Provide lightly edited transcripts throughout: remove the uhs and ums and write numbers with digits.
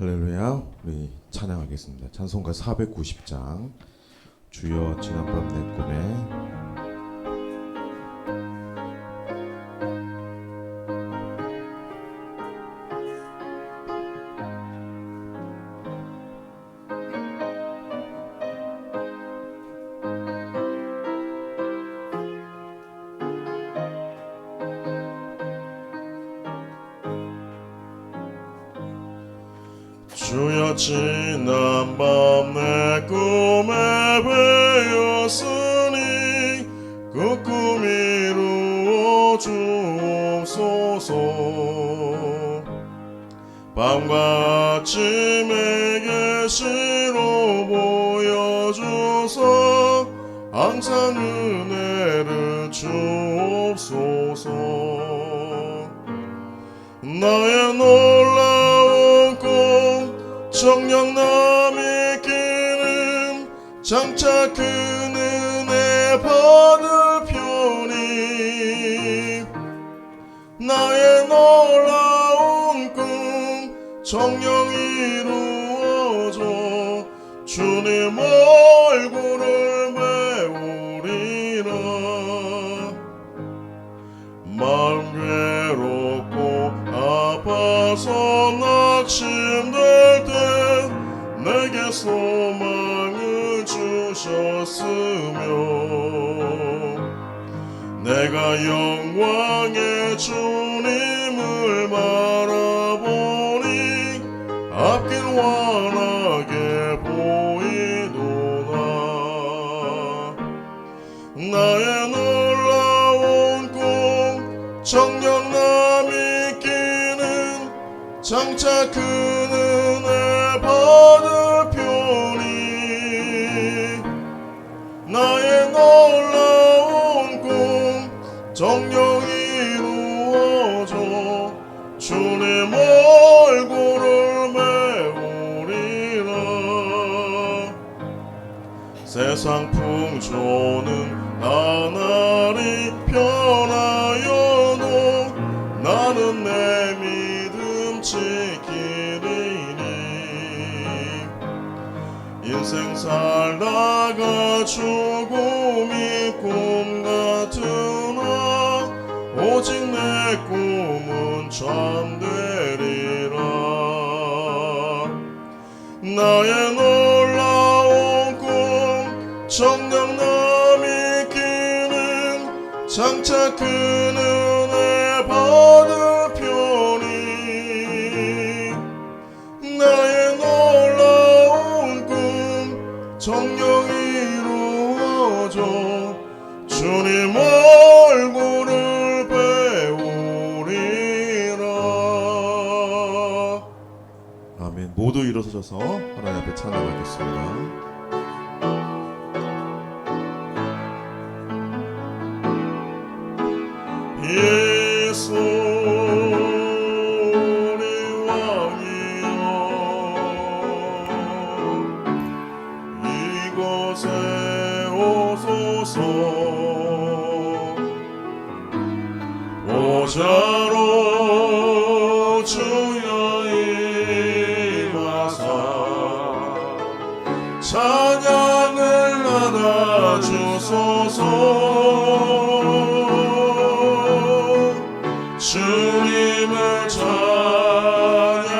할렐루야. 우리 찬양하겠습니다. 찬송가 490장 주여 지난밤 내 꿈에. 주여 지난밤 내 꿈에 배었으니 그 꿈 이루어 주옵소서. 밤과 아침에 계시로 보여주소. 항상 은혜를 주옵소서. 나의 놀라운 꿈 정령남이 끼는 장차 그 은혜 받을 편이. 나의 놀라운 꿈 정령 이루어져 주님 얼굴을 배우리라. 마음 괴롭고 아파서 낙심될 때 내게 소망을 주셨으며 내가 영광의 주님을 바라보니 앞길 환하게 보이도다. 나의 놀라운 꿈 정령남이 끼는 장차 그 은혜 받을 편이. 나의 놀라운 꿈 정령 이루어져 주님 얼굴을 배우리라. 세상 풍조는 나날이 변하여도 나는 내 믿음 지키리니. 인생 살다가 죽음이 꿈 같으나 오직 내 꿈은 참되리라. 나의 놀라운 꿈 정령남이 끼는 장차 그 은혜 받을 편이. 나의 놀라운 꿈 정령 이루어져 주님 얼굴을 배우리라. 아멘. 모두 일어서셔서 하나님 앞에 찬양하겠습니다. 예수 우리 왕이여 이곳에 오소서. 보좌로 주여 임하사 찬양을 나눠주소서. 주님을 찬양하오니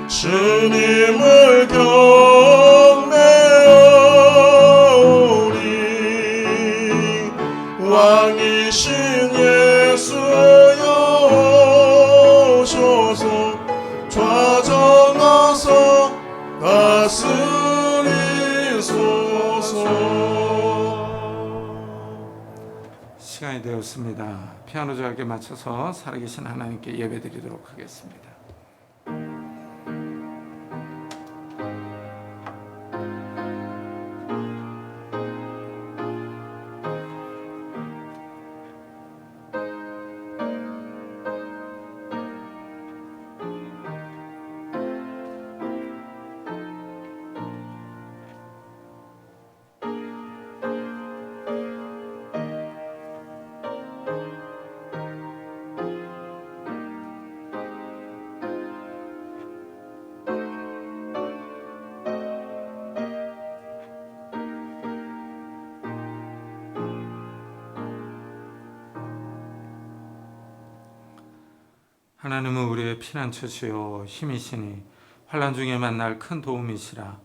주님을 경배하오니 왕이신 예수여 오셔서 좌정하사 다스리소서. 시간이 되었습니다. 피아노 절에 맞춰서 살아계신 하나님께 예배드리도록 하겠습니다. 하나님은 우리의 피난처시요 힘이시니 환난 중에 만날 큰 도움이시라.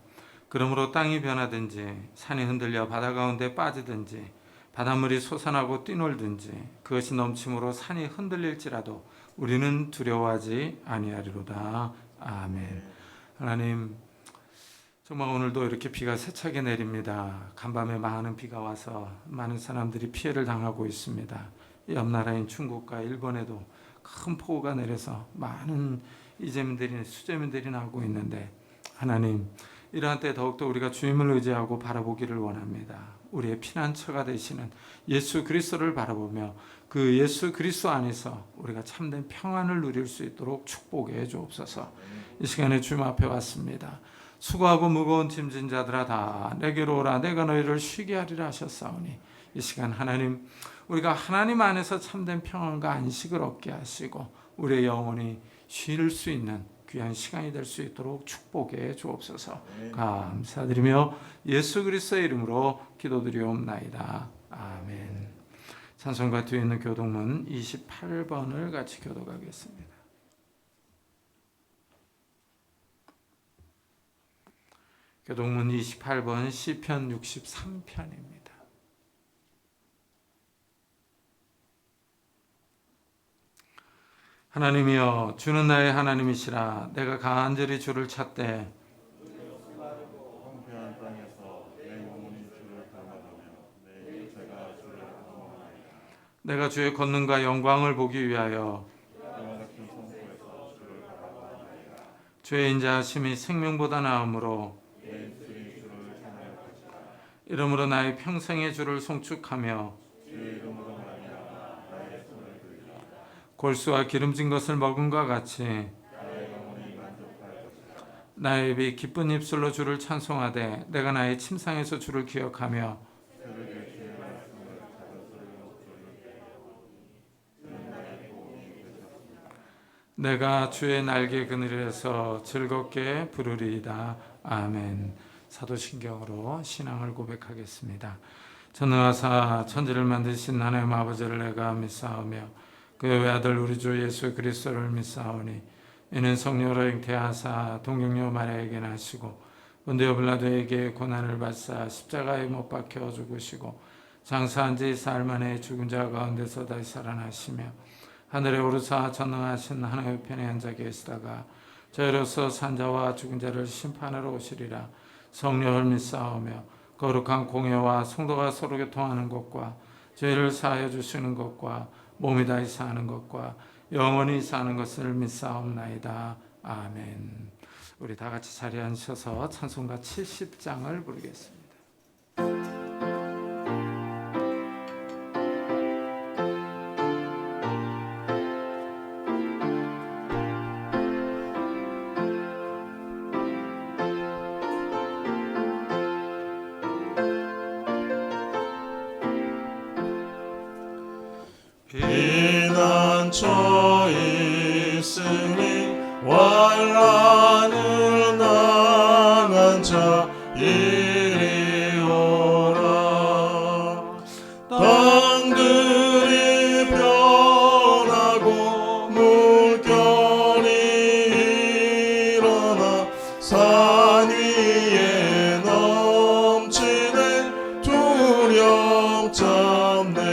그러므로 땅이 변하든지 산이 흔들려 바다 가운데 빠지든지 바닷물이 솟아나고 뛰놀든지 그것이 넘침으로 산이 흔들릴지라도 우리는 두려워하지 아니하리로다. 아멘. 하나님, 정말 오늘도 이렇게 비가 세차게 내립니다. 간밤에 많은 비가 와서 많은 사람들이 피해를 당하고 있습니다. 옆 나라인 중국과 일본에도 큰 폭우가 내려서 많은 이재민들이 수재민들이 나오고 있는데, 하나님, 이러한 때 더욱더 우리가 주님을 의지하고 바라보기를 원합니다. 우리의 피난처가 되시는 예수 그리스도를 바라보며 그 예수 그리스도 안에서 우리가 참된 평안을 누릴 수 있도록 축복해 주옵소서. 이 시간에 주님 앞에 왔습니다. 수고하고 무거운 짐진 자들아 다 내게로 오라, 내가 너희를 쉬게 하리라 하셨사오니, 이 시간 하나님, 우리가 하나님 안에서 참된 평안과 안식을 얻게 하시고 우리의 영혼이 쉴 수 있는 귀한 시간이 될 수 있도록 축복해 주옵소서. 감사드리며 예수 그리스도의 이름으로 기도드리옵나이다. 아멘. 찬송가 뒤에 있는 교독문 28번을 같이 교독하겠습니다. 교독문 28번 시편 63편입니다. 하나님이여, 주는 나의 하나님이시라. 내가 간절히 주를 찾되 황폐한 땅에서 내 영혼이 주를 닮아가며 내 육체가 주를 닮아가나이다. 내가 주의 권능과 영광을 보기 위하여 그와 같은 성소에서 주를 바라보나이다. 주의 인자하심이 생명보다 나음으로 내 입술이 주를 찬양할 것이다. 이러므로 나의 평생의 주를 송축하며 주의 이름으로 말미암아 나의 손을 들리라. 골수와 기름진 것을 먹음과 같이 나의 영혼이 만족할 것이다. 나의 입이 기쁜 입술로 주를 찬송하되 내가 나의 침상에서 주를 기억하며 그에게 주의 말씀을 작은 소리로 들을게. 주는 나의 도움이 되셨습니다. 내가 주의 날개 그늘에서 즐겁게 부르리이다. 아멘. 사도신경으로 신앙을 고백하겠습니다. 전능하사 천지를 만드신 하나님 아버지를 내가 믿사오며 그의 외아들 우리 주 예수 그리스도를 믿사오니 이는 성령으로 잉태하사 동정녀 마리아에게 나시고 본디오 빌라도에게 고난을 받사 십자가에 못 박혀 죽으시고 장사한 지 사흘 만에 죽은 자 가운데서 다시 살아나시며 하늘에 오르사 전능하신 하나님의 편에 앉아 계시다가 저희로서 산자와 죽은 자를 심판하러 오시리라. 성령을 믿사오며 거룩한 공예와 성도가 서로 교통하는 것과 죄를 사하여 주시는 것과 몸이 다시 사는 것과 영원히 사는 것을 믿사옵나이다. 아멘. 우리 다 같이 자리에 앉으셔서 찬송가 70장을 부르겠습니다. 피난처 있으니 환난을 당한 자 이리 오라. 땅들이 변하고 물결이 일어나 산 위에 넘치네 두렵 잡네.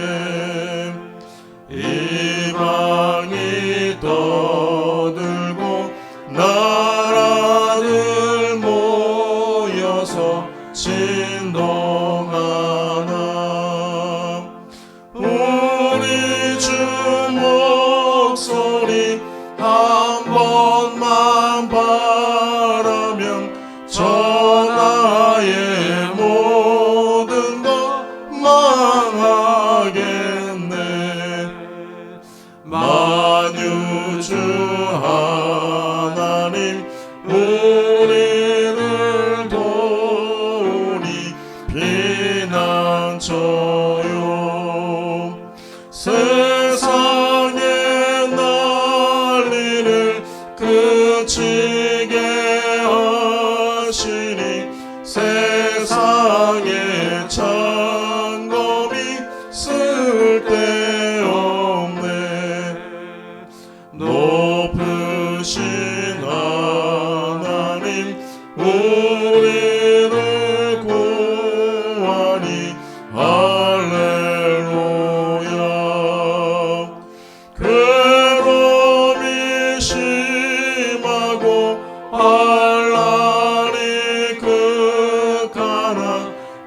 이방이 떠들고 나라들 모여서 진동하나. 우리 주 목소리 한 번만 바라면 전하의 모든 것 망하겠네. 만유주 하나님 우리를 도우니 피난처요. 세상의 난리를 그치게 하시니 세상의 창검이 쓸데없네.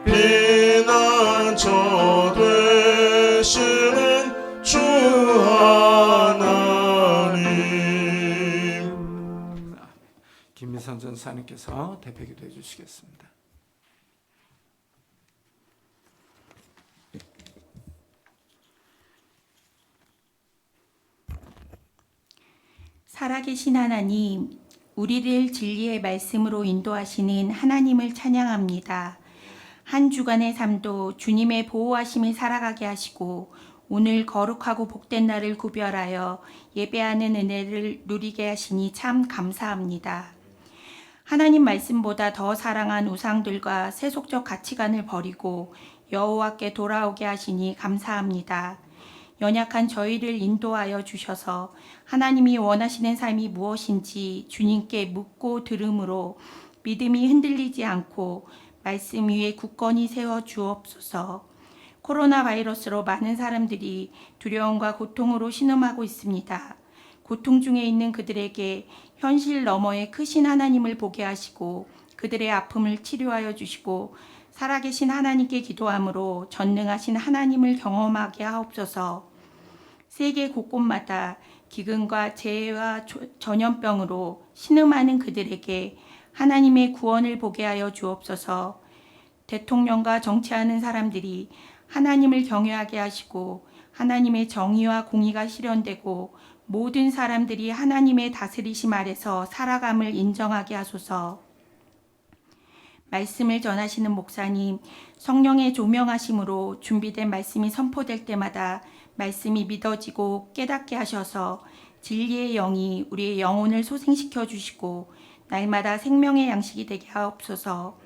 피난처 되시는 주 하나님. 김미선 전사님께서 대표 기도해 주시겠습니다. 살아계신 하나님, 우리를 진리의 말씀으로 인도하시는 하나님을 찬양합니다. 한 주간의 삶도 주님의 보호하심에 살아가게 하시고 오늘 거룩하고 복된 날을 구별하여 예배하는 은혜를 누리게 하시니 참 감사합니다. 하나님 말씀보다 더 사랑한 우상들과 세속적 가치관을 버리고 여호와께 돌아오게 하시니 감사합니다. 연약한 저희를 인도하여 주셔서 하나님이 원하시는 삶이 무엇인지 주님께 묻고 들음으로 믿음이 흔들리지 않고 말씀 위에 굳건히 세워 주옵소서. 코로나 바이러스로 많은 사람들이 두려움과 고통으로 신음하고 있습니다. 고통 중에 있는 그들에게 현실 너머의 크신 하나님을 보게 하시고 그들의 아픔을 치료하여 주시고 살아계신 하나님께 기도함으로 전능하신 하나님을 경험하게 하옵소서. 세계 곳곳마다 기근과 재해와 전염병으로 신음하는 그들에게 하나님의 구원을 보게 하여 주옵소서. 대통령과 정치하는 사람들이 하나님을 경외하게 하시고 하나님의 정의와 공의가 실현되고 모든 사람들이 하나님의 다스리심 아래서 살아감을 인정하게 하소서. 말씀을 전하시는 목사님, 성령의 조명하심으로 준비된 말씀이 선포될 때마다 말씀이 믿어지고 깨닫게 하셔서 진리의 영이 우리의 영혼을 소생시켜 주시고 날마다 생명의 양식이 되게 하옵소서.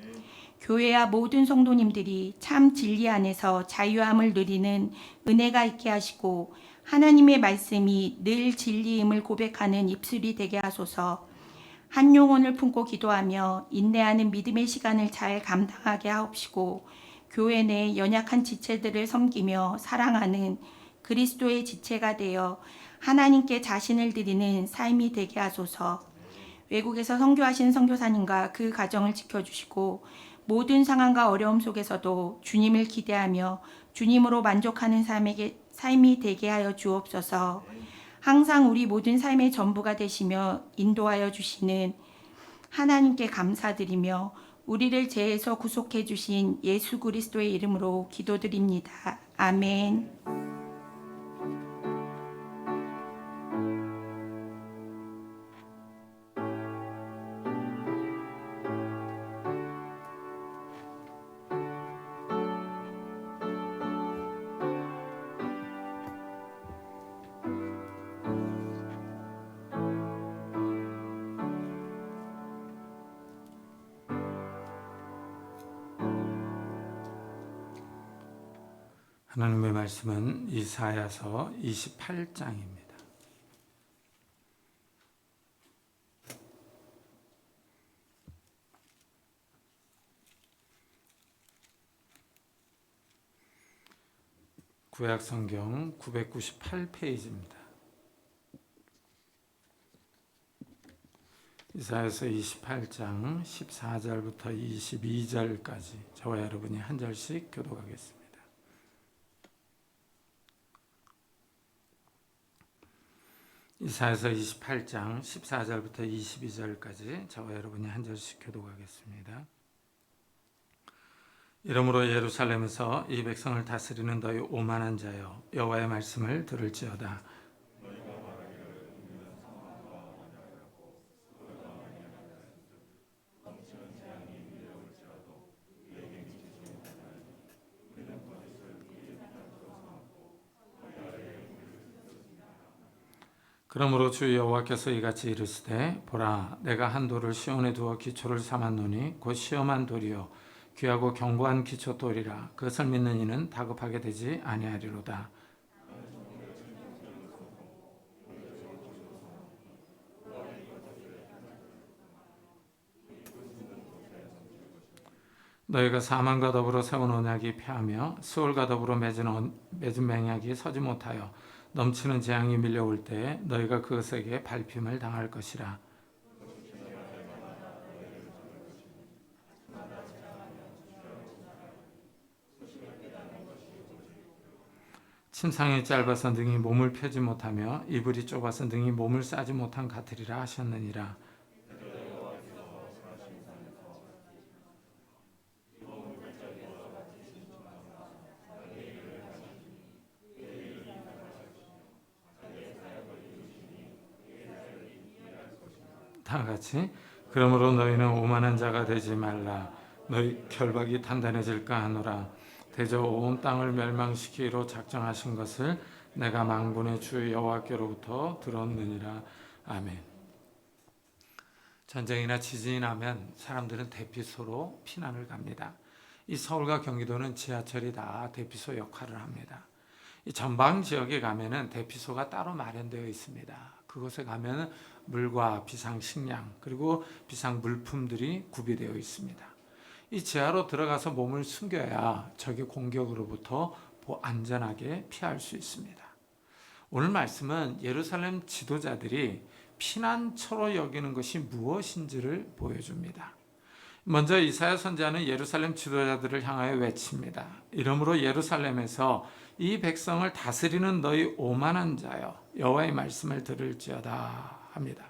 교회와 모든 성도님들이 참 진리 안에서 자유함을 누리는 은혜가 있게 하시고 하나님의 말씀이 늘 진리임을 고백하는 입술이 되게 하소서. 한 영혼을 품고 기도하며 인내하는 믿음의 시간을 잘 감당하게 하옵시고 교회 내 연약한 지체들을 섬기며 사랑하는 그리스도의 지체가 되어 하나님께 자신을 드리는 삶이 되게 하소서. 외국에서 선교하신 선교사님과 그 가정을 지켜주시고 모든 상황과 어려움 속에서도 주님을 기대하며 주님으로 만족하는 삶이 되게 하여 주옵소서. 항상 우리 모든 삶의 전부가 되시며 인도하여 주시는 하나님께 감사드리며 우리를 죄에서 구속해 주신 예수 그리스도의 이름으로 기도드립니다. 아멘. 하나님의 말씀은 이사야서 28장입니다. 구약 성경 998페이지입니다. 이사야서 28장 14절부터 22절까지 저와 여러분이 한 절씩 교독하겠습니다. 이사야서 28장 14절부터 22절까지 저와 여러분이 한 절씩 교독하겠습니다. 이러므로 예루살렘에서 이 백성을 다스리는 너희 오만한 자여 여호와의 말씀을 들을지어다. 그러므로 주 여호와께서 이같이 이르시되 보라 내가 한 돌을 시온에 두어 기초를 삼았노니 곧 시험한 돌이요 귀하고 견고한 기초 돌이라 그것을 믿는 이는 다급하게 되지 아니하리로다. 너희가 사망과 더불어 세운 언약이 패하며 수월과 더불어 맺은 맹약이 서지 못하여 넘치는 재앙이 밀려올 때 너희가 그것에게 밟힘을 당할 것이라. 심상이 짧아서 능히 몸을 펴지 못하며 이불이 좁아서 능히 몸을 싸지 못한 같으리라 하셨느니라. 다 같이 그러므로 너희는 오만한 자가 되지 말라. 너희 결박이 단단해질까 하노라. 대저 온 땅을 멸망시키기로 작정하신 것을 내가 만군의 주 여호와께로부터 들었느니라. 아멘. 전쟁이나 지진이 나면 사람들은 대피소로 피난을 갑니다. 이 서울과 경기도는 지하철이 다 대피소 역할을 합니다. 이 전방 지역에 가면은 대피소가 따로 마련되어 있습니다. 그곳에 가면 물과 비상 식량 그리고 비상 물품들이 구비되어 있습니다. 이 지하로 들어가서 몸을 숨겨야 적의 공격으로부터 안전하게 피할 수 있습니다. 오늘 말씀은 예루살렘 지도자들이 피난처로 여기는 것이 무엇인지를 보여줍니다. 먼저 이사야 선지자는 예루살렘 지도자들을 향하여 외칩니다. 이러므로 예루살렘에서 이 백성을 다스리는 너희 오만한 자여 여호와의 말씀을 들을지어다 합니다.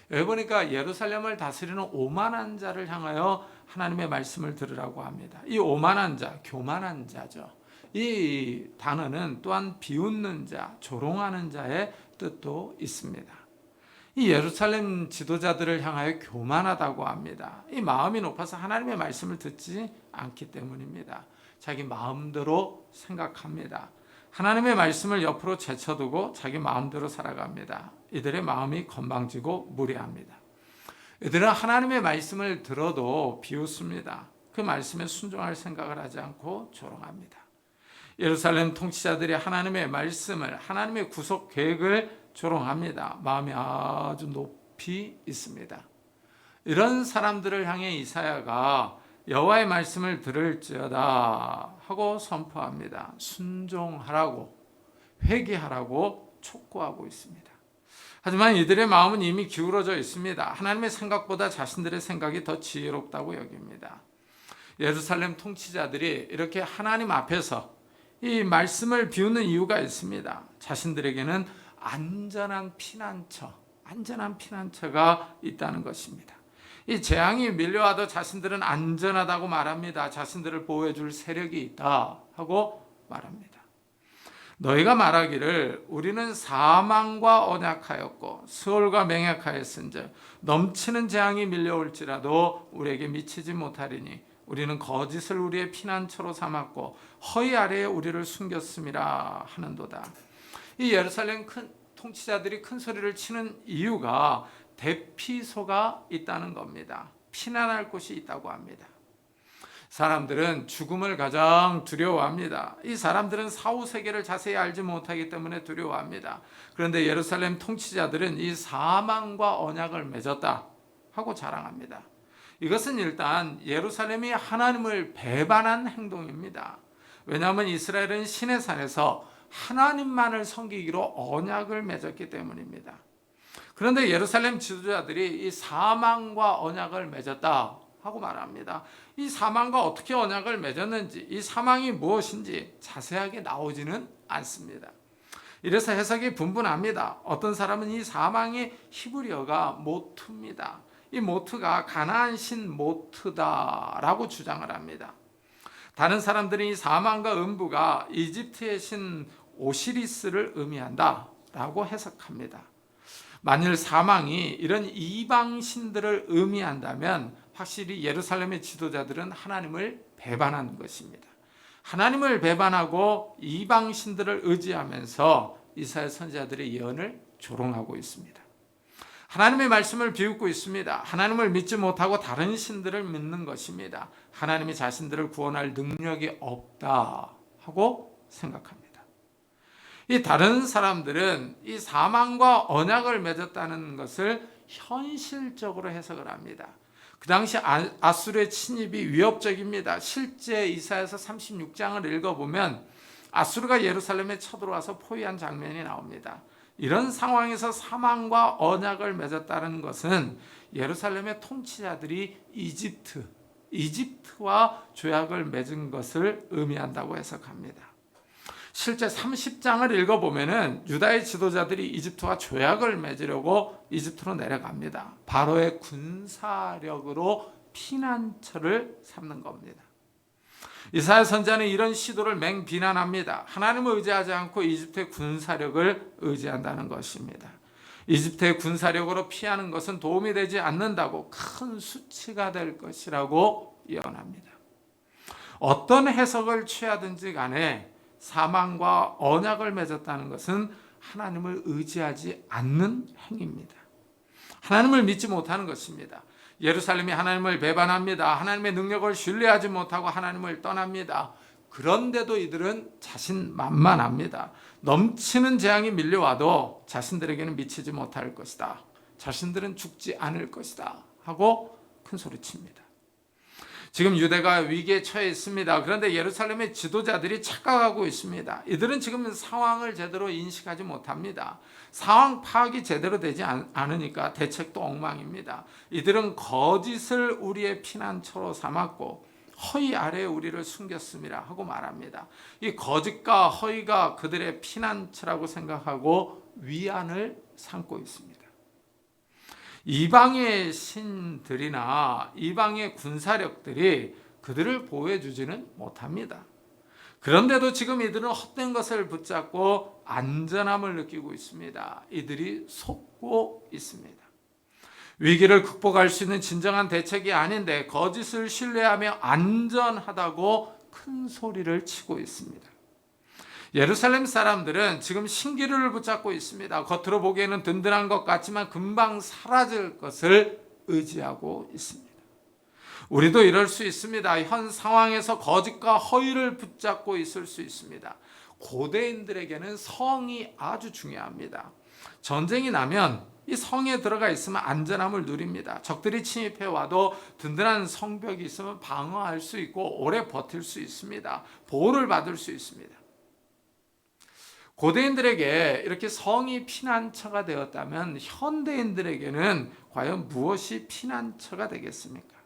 여기 보니까 예루살렘을 다스리는 오만한 자를 향하여 하나님의 말씀을 들으라고 합니다. 이 오만한 자, 교만한 자죠. 이 단어는 또한 비웃는 자, 조롱하는 자의 뜻도 있습니다. 이 예루살렘 지도자들을 향하여 교만하다고 합니다. 이 마음이 높아서 하나님의 말씀을 듣지 않기 때문입니다. 자기 마음대로 생각합니다. 하나님의 말씀을 옆으로 제쳐두고 자기 마음대로 살아갑니다. 이들의 마음이 건방지고 무례합니다. 이들은 하나님의 말씀을 들어도 비웃습니다. 그 말씀에 순종할 생각을 하지 않고 조롱합니다. 예루살렘 통치자들이 하나님의 말씀을, 하나님의 구속 계획을 조롱합니다. 마음이 아주 높이 있습니다. 이런 사람들을 향해 이사야가 여호와의 말씀을 들을지어다 하고 선포합니다. 순종하라고, 회개하라고 촉구하고 있습니다. 하지만 이들의 마음은 이미 기울어져 있습니다. 하나님의 생각보다 자신들의 생각이 더 지혜롭다고 여깁니다. 예루살렘 통치자들이 이렇게 하나님 앞에서 이 말씀을 비웃는 이유가 있습니다. 자신들에게는 안전한 피난처가 있다는 것입니다. 이 재앙이 밀려와도 자신들은 안전하다고 말합니다. 자신들을 보호해 줄 세력이 있다 하고 말합니다. 너희가 말하기를 우리는 사망과 언약하였고 수월과 맹약하였은즉 넘치는 재앙이 밀려올지라도 우리에게 미치지 못하리니 우리는 거짓을 우리의 피난처로 삼았고 허위 아래에 우리를 숨겼음이라 하는도다. 이 예루살렘 통치자들이 큰 소리를 치는 이유가 대피소가 있다는 겁니다. 피난할 곳이 있다고 합니다. 사람들은 죽음을 가장 두려워합니다. 이 사람들은 사후 세계를 자세히 알지 못하기 때문에 두려워합니다. 그런데 예루살렘 통치자들은 이 사망과 언약을 맺었다 하고 자랑합니다. 이것은 일단 예루살렘이 하나님을 배반한 행동입니다. 왜냐하면 이스라엘은 신의 산에서 하나님만을 섬기기로 언약을 맺었기 때문입니다. 그런데 예루살렘 지도자들이 이 사망과 언약을 맺었다 하고 말합니다. 이 사망과 어떻게 언약을 맺었는지, 이 사망이 무엇인지 자세하게 나오지는 않습니다. 이래서 해석이 분분합니다. 어떤 사람은 이 사망이 히브리어가 모트입니다. 이 모트가 가나안 신 모트다라고 주장을 합니다. 다른 사람들은 이 사망과 음부가 이집트의 신 오시리스를 의미한다라고 해석합니다. 만일 사망이 이런 이방 신들을 의미한다면 확실히 예루살렘의 지도자들은 하나님을 배반한 것입니다. 하나님을 배반하고 이방 신들을 의지하면서 이스라엘 선지자들의 예언을 조롱하고 있습니다. 하나님의 말씀을 비웃고 있습니다. 하나님을 믿지 못하고 다른 신들을 믿는 것입니다. 하나님이 자신들을 구원할 능력이 없다 하고 생각합니다. 이 다른 사람들은 이 사망과 언약을 맺었다는 것을 현실적으로 해석을 합니다. 그 당시 아수르의 침입이 위협적입니다. 실제 이사야서 36장을 읽어보면 아수르가 예루살렘에 쳐들어와서 포위한 장면이 나옵니다. 이런 상황에서 사망과 언약을 맺었다는 것은 예루살렘의 통치자들이 이집트와 조약을 맺은 것을 의미한다고 해석합니다. 실제 30장을 읽어보면은 유다의 지도자들이 이집트와 조약을 맺으려고 이집트로 내려갑니다. 바로의 군사력으로 피난처를 삼는 겁니다. 이사야 선지자는 이런 시도를 맹비난합니다. 하나님을 의지하지 않고 이집트의 군사력을 의지한다는 것입니다. 이집트의 군사력으로 피하는 것은 도움이 되지 않는다고, 큰 수치가 될 것이라고 예언합니다. 어떤 해석을 취하든지 간에 사망과 언약을 맺었다는 것은 하나님을 의지하지 않는 행위입니다. 하나님을 믿지 못하는 것입니다. 예루살렘이 하나님을 배반합니다. 하나님의 능력을 신뢰하지 못하고 하나님을 떠납니다. 그런데도 이들은 자신만만합니다. 넘치는 재앙이 밀려와도 자신들에게는 미치지 못할 것이다. 자신들은 죽지 않을 것이다 하고 큰 소리칩니다. 지금 유대가 위기에 처해 있습니다. 그런데 예루살렘의 지도자들이 착각하고 있습니다. 이들은 지금 상황을 제대로 인식하지 못합니다. 상황 파악이 제대로 되지 않으니까 대책도 엉망입니다. 이들은 거짓을 우리의 피난처로 삼았고 허위 아래에 우리를 숨겼음이라 하고 말합니다. 이 거짓과 허위가 그들의 피난처라고 생각하고 위안을 삼고 있습니다. 이방의 신들이나 이방의 군사력들이 그들을 보호해 주지는 못합니다. 그런데도 지금 이들은 헛된 것을 붙잡고 안전함을 느끼고 있습니다. 이들이 속고 있습니다. 위기를 극복할 수 있는 진정한 대책이 아닌데 거짓을 신뢰하며 안전하다고 큰 소리를 치고 있습니다. 예루살렘 사람들은 지금 신기루를 붙잡고 있습니다. 겉으로 보기에는 든든한 것 같지만 금방 사라질 것을 의지하고 있습니다. 우리도 이럴 수 있습니다. 현 상황에서 거짓과 허위를 붙잡고 있을 수 있습니다. 고대인들에게는 성이 아주 중요합니다. 전쟁이 나면 이 성에 들어가 있으면 안전함을 누립니다. 적들이 침입해 와도 든든한 성벽이 있으면 방어할 수 있고 오래 버틸 수 있습니다. 보호를 받을 수 있습니다. 고대인들에게 이렇게 성이 피난처가 되었다면 현대인들에게는 과연 무엇이 피난처가 되겠습니까?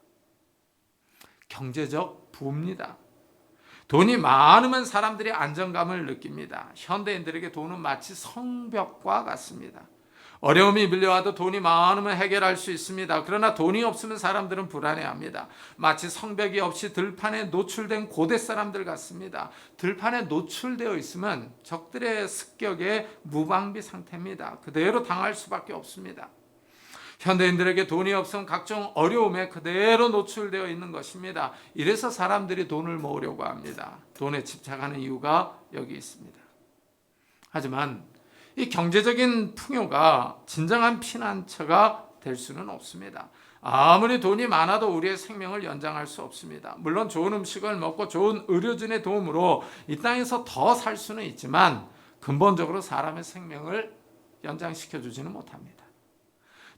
경제적 부입니다. 돈이 많으면 사람들이 안정감을 느낍니다. 현대인들에게 돈은 마치 성벽과 같습니다. 어려움이 밀려와도 돈이 많으면 해결할 수 있습니다. 그러나 돈이 없으면 사람들은 불안해합니다. 마치 성벽이 없이 들판에 노출된 고대 사람들 같습니다. 들판에 노출되어 있으면 적들의 습격에 무방비 상태입니다. 그대로 당할 수밖에 없습니다. 현대인들에게 돈이 없으면 각종 어려움에 그대로 노출되어 있는 것입니다. 이래서 사람들이 돈을 모으려고 합니다. 돈에 집착하는 이유가 여기 있습니다. 하지만 이 경제적인 풍요가 진정한 피난처가 될 수는 없습니다. 아무리 돈이 많아도 우리의 생명을 연장할 수 없습니다. 물론 좋은 음식을 먹고 좋은 의료진의 도움으로 이 땅에서 더 살 수는 있지만 근본적으로 사람의 생명을 연장시켜 주지는 못합니다.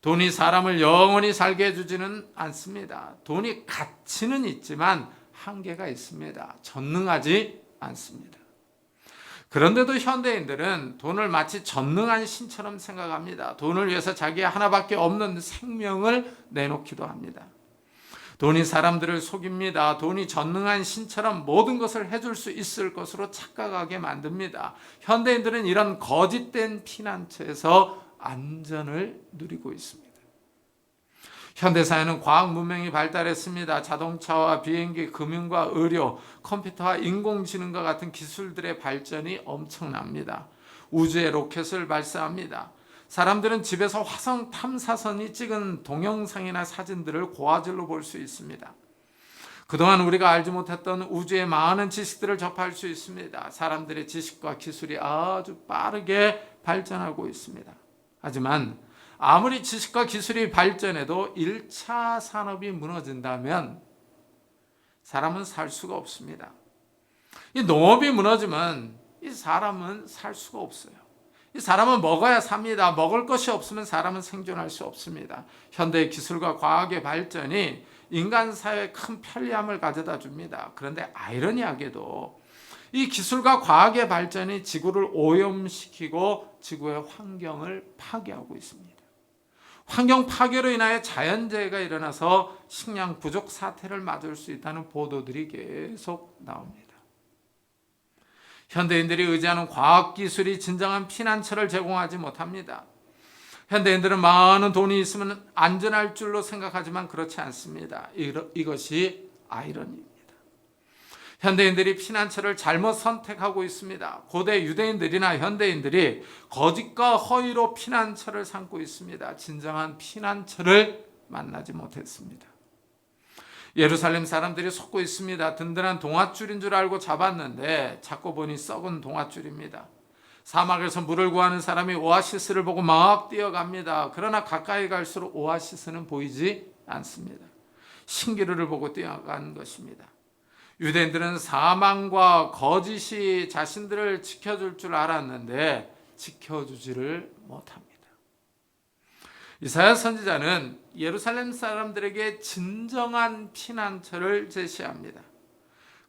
돈이 사람을 영원히 살게 해주지는 않습니다. 돈이 가치는 있지만 한계가 있습니다. 전능하지 않습니다. 그런데도 현대인들은 돈을 마치 전능한 신처럼 생각합니다. 돈을 위해서 자기 하나밖에 없는 생명을 내놓기도 합니다. 돈이 사람들을 속입니다. 돈이 전능한 신처럼 모든 것을 해줄 수 있을 것으로 착각하게 만듭니다. 현대인들은 이런 거짓된 피난처에서 안전을 누리고 있습니다. 현대사회는 과학 문명이 발달했습니다. 자동차와 비행기, 금융과 의료, 컴퓨터와 인공지능과 같은 기술들의 발전이 엄청납니다. 우주에 로켓을 발사합니다. 사람들은 집에서 화성 탐사선이 찍은 동영상이나 사진들을 고화질로 볼 수 있습니다. 그동안 우리가 알지 못했던 우주의 많은 지식들을 접할 수 있습니다. 사람들의 지식과 기술이 아주 빠르게 발전하고 있습니다. 하지만 아무리 지식과 기술이 발전해도 1차 산업이 무너진다면 사람은 살 수가 없습니다. 이 농업이 무너지면 이 사람은 살 수가 없어요. 이 사람은 먹어야 삽니다. 먹을 것이 없으면 사람은 생존할 수 없습니다. 현대의 기술과 과학의 발전이 인간 사회에 큰 편리함을 가져다 줍니다. 그런데 아이러니하게도 이 기술과 과학의 발전이 지구를 오염시키고 지구의 환경을 파괴하고 있습니다. 환경 파괴로 인하여 자연재해가 일어나서 식량 부족 사태를 맞을 수 있다는 보도들이 계속 나옵니다. 현대인들이 의지하는 과학기술이 진정한 피난처를 제공하지 못합니다. 현대인들은 많은 돈이 있으면 안전할 줄로 생각하지만 그렇지 않습니다. 이것이 아이러니입니다. 현대인들이 피난처를 잘못 선택하고 있습니다. 고대 유대인들이나 현대인들이 거짓과 허위로 피난처를 삼고 있습니다. 진정한 피난처를 만나지 못했습니다. 예루살렘 사람들이 속고 있습니다. 든든한 동아줄인 줄 알고 잡았는데 잡고 보니 썩은 동아줄입니다. 사막에서 물을 구하는 사람이 오아시스를 보고 막 뛰어갑니다. 그러나 가까이 갈수록 오아시스는 보이지 않습니다. 신기루를 보고 뛰어간 것입니다. 유대인들은 사망과 거짓이 자신들을 지켜줄 줄 알았는데 지켜주지를 못합니다. 이사야 선지자는 예루살렘 사람들에게 진정한 피난처를 제시합니다.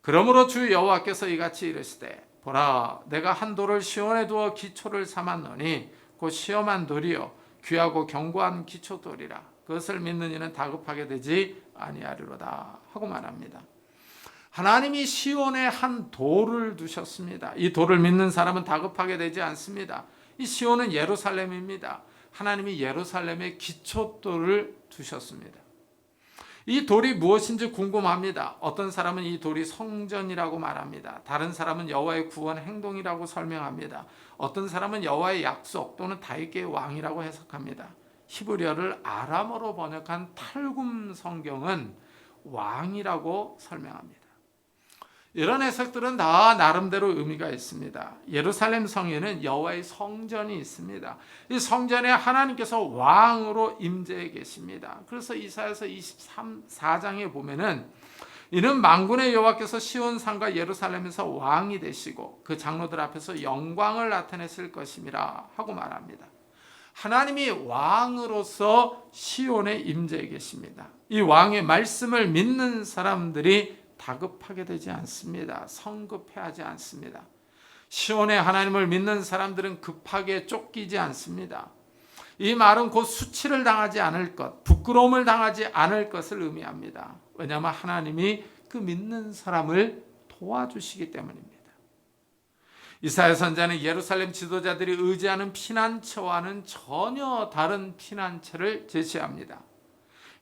그러므로 주 여호와께서 이같이 이르시되 보라, 내가 한 돌을 시온에 두어 기초를 삼았노니 곧 시험한 돌이요 귀하고 견고한 기초돌이라. 그것을 믿는 이는 다급하게 되지 아니하리로다 하고 말합니다. 하나님이 시온에 한 돌을 두셨습니다. 이 돌을 믿는 사람은 다급하게 되지 않습니다. 이 시온은 예루살렘입니다. 하나님이 예루살렘에 기초돌을 두셨습니다. 이 돌이 무엇인지 궁금합니다. 어떤 사람은 이 돌이 성전이라고 말합니다. 다른 사람은 여호와의 구원 행동이라고 설명합니다. 어떤 사람은 여호와의 약속 또는 다윗의 왕이라고 해석합니다. 히브리어를 아람어로 번역한 탈굼 성경은 왕이라고 설명합니다. 이런 해석들은 다 나름대로 의미가 있습니다. 예루살렘 성에는 여호와의 성전이 있습니다. 이 성전에 하나님께서 왕으로 임재해 계십니다. 그래서 이사야서 23장에 보면은 이는 만군의 여호와께서 시온산과 예루살렘에서 왕이 되시고 그 장로들 앞에서 영광을 나타내실 것임이라 하고 말합니다. 하나님이 왕으로서 시온에 임재해 계십니다. 이 왕의 말씀을 믿는 사람들이 다급하게 되지 않습니다. 성급해하지 않습니다. 시온의 하나님을 믿는 사람들은 급하게 쫓기지 않습니다. 이 말은 곧 수치를 당하지 않을 것, 부끄러움을 당하지 않을 것을 의미합니다. 왜냐하면 하나님이 그 믿는 사람을 도와주시기 때문입니다. 이사야 선지자는 예루살렘 지도자들이 의지하는 피난처와는 전혀 다른 피난처를 제시합니다.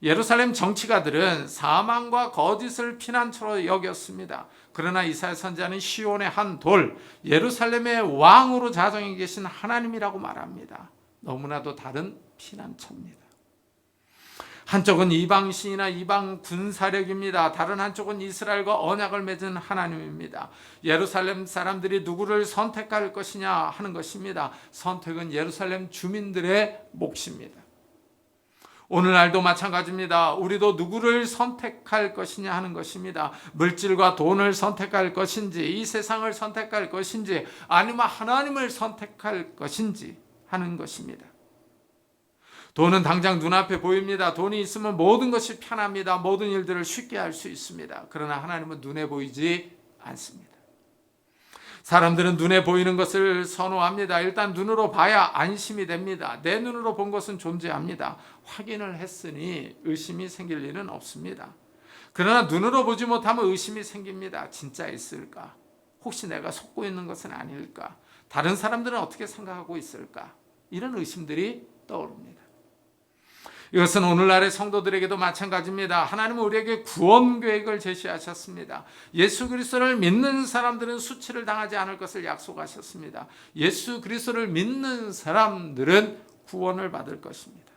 예루살렘 정치가들은 사망과 거짓을 피난처로 여겼습니다. 그러나 이사야 선지자는 시온의 한 돌, 예루살렘의 왕으로 자정해 계신 하나님이라고 말합니다. 너무나도 다른 피난처입니다. 한쪽은 이방 신이나 이방 군사력입니다. 다른 한쪽은 이스라엘과 언약을 맺은 하나님입니다. 예루살렘 사람들이 누구를 선택할 것이냐 하는 것입니다. 선택은 예루살렘 주민들의 몫입니다. 오늘날도 마찬가지입니다. 우리도 누구를 선택할 것이냐 하는 것입니다. 물질과 돈을 선택할 것인지, 이 세상을 선택할 것인지, 아니면 하나님을 선택할 것인지 하는 것입니다. 돈은 당장 눈앞에 보입니다. 돈이 있으면 모든 것이 편합니다. 모든 일들을 쉽게 할 수 있습니다. 그러나 하나님은 눈에 보이지 않습니다. 사람들은 눈에 보이는 것을 선호합니다. 일단 눈으로 봐야 안심이 됩니다. 내 눈으로 본 것은 존재합니다. 확인을 했으니 의심이 생길 일은 없습니다. 그러나 눈으로 보지 못하면 의심이 생깁니다. 진짜 있을까? 혹시 내가 속고 있는 것은 아닐까? 다른 사람들은 어떻게 생각하고 있을까? 이런 의심들이 떠오릅니다. 이것은 오늘날의 성도들에게도 마찬가지입니다. 하나님은 우리에게 구원 계획을 제시하셨습니다. 예수 그리스도를 믿는 사람들은 수치를 당하지 않을 것을 약속하셨습니다. 예수 그리스도를 믿는 사람들은 구원을 받을 것입니다.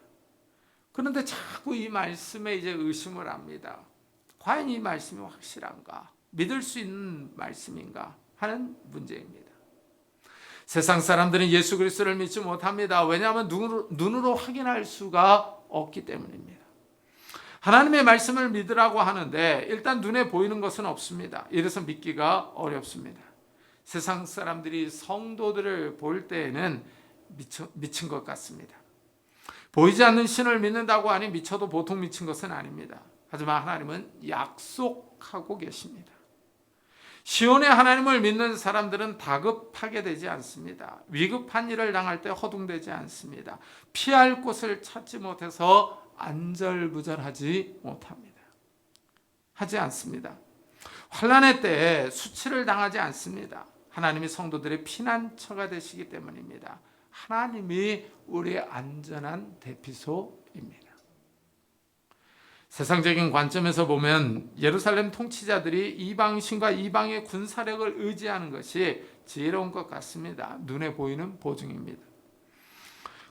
그런데 자꾸 이 말씀에 이제 의심을 합니다. 과연 이 말씀이 확실한가? 믿을 수 있는 말씀인가? 하는 문제입니다. 세상 사람들은 예수 그리스도를 믿지 못합니다. 왜냐하면 눈으로 확인할 수가 없기 때문입니다. 하나님의 말씀을 믿으라고 하는데 일단 눈에 보이는 것은 없습니다. 이래서 믿기가 어렵습니다. 세상 사람들이 성도들을 볼 때에는 미친 것 같습니다. 보이지 않는 신을 믿는다고 하니 미쳐도 보통 미친 것은 아닙니다. 하지만 하나님은 약속하고 계십니다. 시온의 하나님을 믿는 사람들은 다급하게 되지 않습니다. 위급한 일을 당할 때 허둥대지 않습니다. 피할 곳을 찾지 못해서 안절부절하지 못합니다. 하지 않습니다. 환난의 때에 수치를 당하지 않습니다. 하나님이 성도들의 피난처가 되시기 때문입니다. 하나님이 우리의 안전한 대피소입니다. 세상적인 관점에서 보면 예루살렘 통치자들이 이방신과 이방의 군사력을 의지하는 것이 지혜로운 것 같습니다. 눈에 보이는 보증입니다.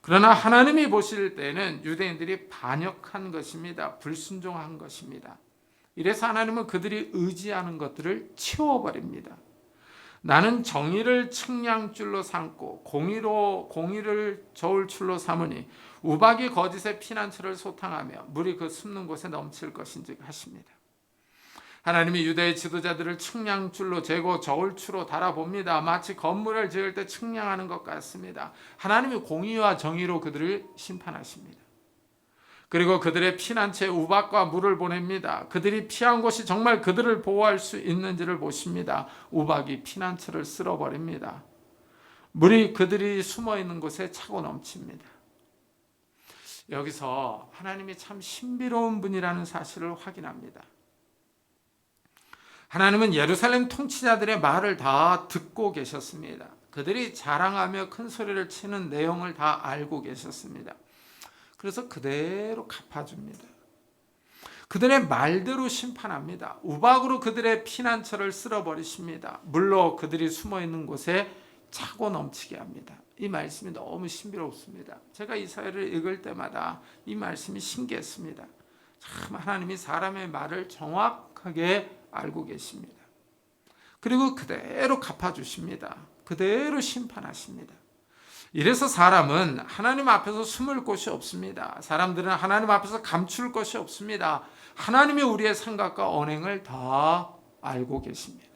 그러나 하나님이 보실 때는 유대인들이 반역한 것입니다. 불순종한 것입니다. 이래서 하나님은 그들이 의지하는 것들을 치워버립니다. 나는 정의를 측량줄로 삼고 공의를 저울줄로 삼으니 우박이 거짓의 피난처를 소탕하며 물이 그 숨는 곳에 넘칠 것인즉 하십니다. 하나님이 유대의 지도자들을 측량줄로 재고 저울추로 달아봅니다. 마치 건물을 지을 때 측량하는 것 같습니다. 하나님이 공의와 정의로 그들을 심판하십니다. 그리고 그들의 피난처에 우박과 물을 보냅니다. 그들이 피한 곳이 정말 그들을 보호할 수 있는지를 보십니다. 우박이 피난처를 쓸어버립니다. 물이 그들이 숨어있는 곳에 차고 넘칩니다. 여기서 하나님이 참 신비로운 분이라는 사실을 확인합니다. 하나님은 예루살렘 통치자들의 말을 다 듣고 계셨습니다. 그들이 자랑하며 큰 소리를 치는 내용을 다 알고 계셨습니다. 그래서 그대로 갚아줍니다. 그들의 말대로 심판합니다. 우박으로 그들의 피난처를 쓸어버리십니다. 물로 그들이 숨어있는 곳에 차고 넘치게 합니다. 이 말씀이 너무 신비롭습니다. 제가 이 사회를 읽을 때마다 이 말씀이 신기했습니다. 참 하나님이 사람의 말을 정확하게 알고 계십니다. 그리고 그대로 갚아주십니다. 그대로 심판하십니다. 이래서 사람은 하나님 앞에서 숨을 곳이 없습니다. 사람들은 하나님 앞에서 감출 것이 없습니다. 하나님이 우리의 생각과 언행을 다 알고 계십니다.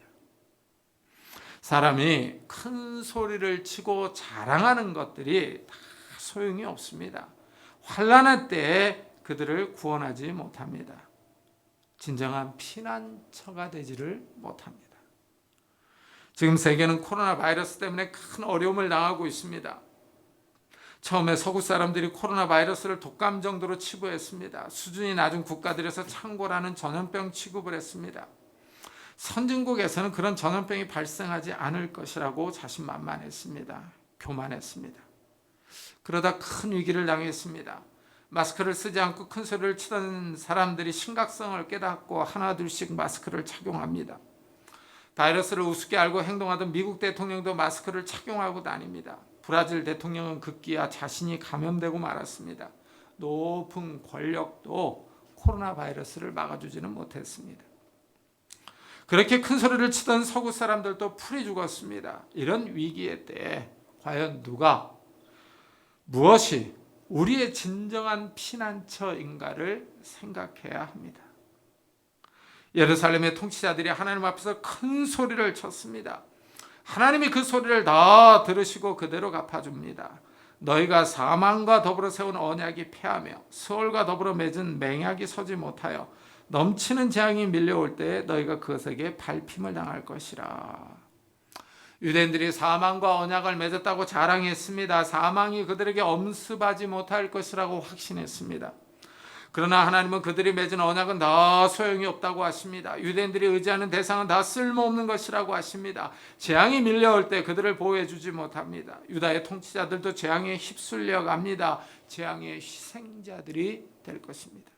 사람이 큰 소리를 치고 자랑하는 것들이 다 소용이 없습니다. 환난할 때에 그들을 구원하지 못합니다. 진정한 피난처가 되지를 못합니다. 지금 세계는 코로나 바이러스 때문에 큰 어려움을 당하고 있습니다. 처음에 서구 사람들이 코로나 바이러스를 독감 정도로 치부했습니다. 수준이 낮은 국가들에서 창궐하는 전염병 취급을 했습니다. 선진국에서는 그런 전염병이 발생하지 않을 것이라고 자신만만했습니다. 교만했습니다. 그러다 큰 위기를 당했습니다. 마스크를 쓰지 않고 큰 소리를 치던 사람들이 심각성을 깨닫고 하나둘씩 마스크를 착용합니다. 바이러스를 우습게 알고 행동하던 미국 대통령도 마스크를 착용하고 다닙니다. 브라질 대통령은 급기야 자신이 감염되고 말았습니다. 높은 권력도 코로나 바이러스를 막아주지는 못했습니다. 그렇게 큰 소리를 치던 서구 사람들도 풀이 죽었습니다. 이런 위기의 때에 과연 누가 무엇이 우리의 진정한 피난처인가를 생각해야 합니다. 예루살렘의 통치자들이 하나님 앞에서 큰 소리를 쳤습니다. 하나님이 그 소리를 다 들으시고 그대로 갚아줍니다. 너희가 사망과 더불어 세운 언약이 패하며 수월과 더불어 맺은 맹약이 서지 못하여 넘치는 재앙이 밀려올 때 너희가 그것에게 밟힘을 당할 것이라. 유대인들이 사망과 언약을 맺었다고 자랑했습니다. 사망이 그들에게 엄습하지 못할 것이라고 확신했습니다. 그러나 하나님은 그들이 맺은 언약은 다 소용이 없다고 하십니다. 유대인들이 의지하는 대상은 다 쓸모없는 것이라고 하십니다. 재앙이 밀려올 때 그들을 보호해 주지 못합니다. 유다의 통치자들도 재앙에 휩쓸려 갑니다. 재앙의 희생자들이 될 것입니다.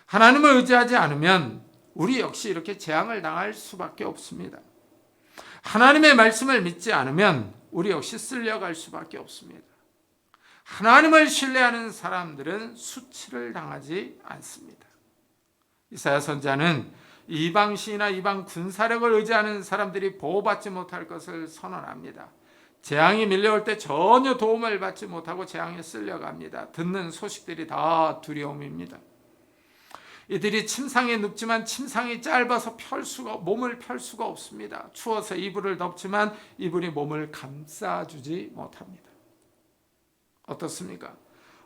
하나님을 의지하지 않으면 우리 역시 이렇게 재앙을 당할 수밖에 없습니다. 하나님의 말씀을 믿지 않으면 우리 역시 쓸려갈 수밖에 없습니다. 하나님을 신뢰하는 사람들은 수치를 당하지 않습니다. 이사야 선지자는 이방 시인이나 이방 군사력을 의지하는 사람들이 보호받지 못할 것을 선언합니다. 재앙이 밀려올 때 전혀 도움을 받지 못하고 재앙에 쓸려갑니다. 듣는 소식들이 다 두려움입니다. 이들이 침상에 눕지만 침상이 짧아서 몸을 펼 수가 없습니다. 추워서 이불을 덮지만 이불이 몸을 감싸주지 못합니다. 어떻습니까?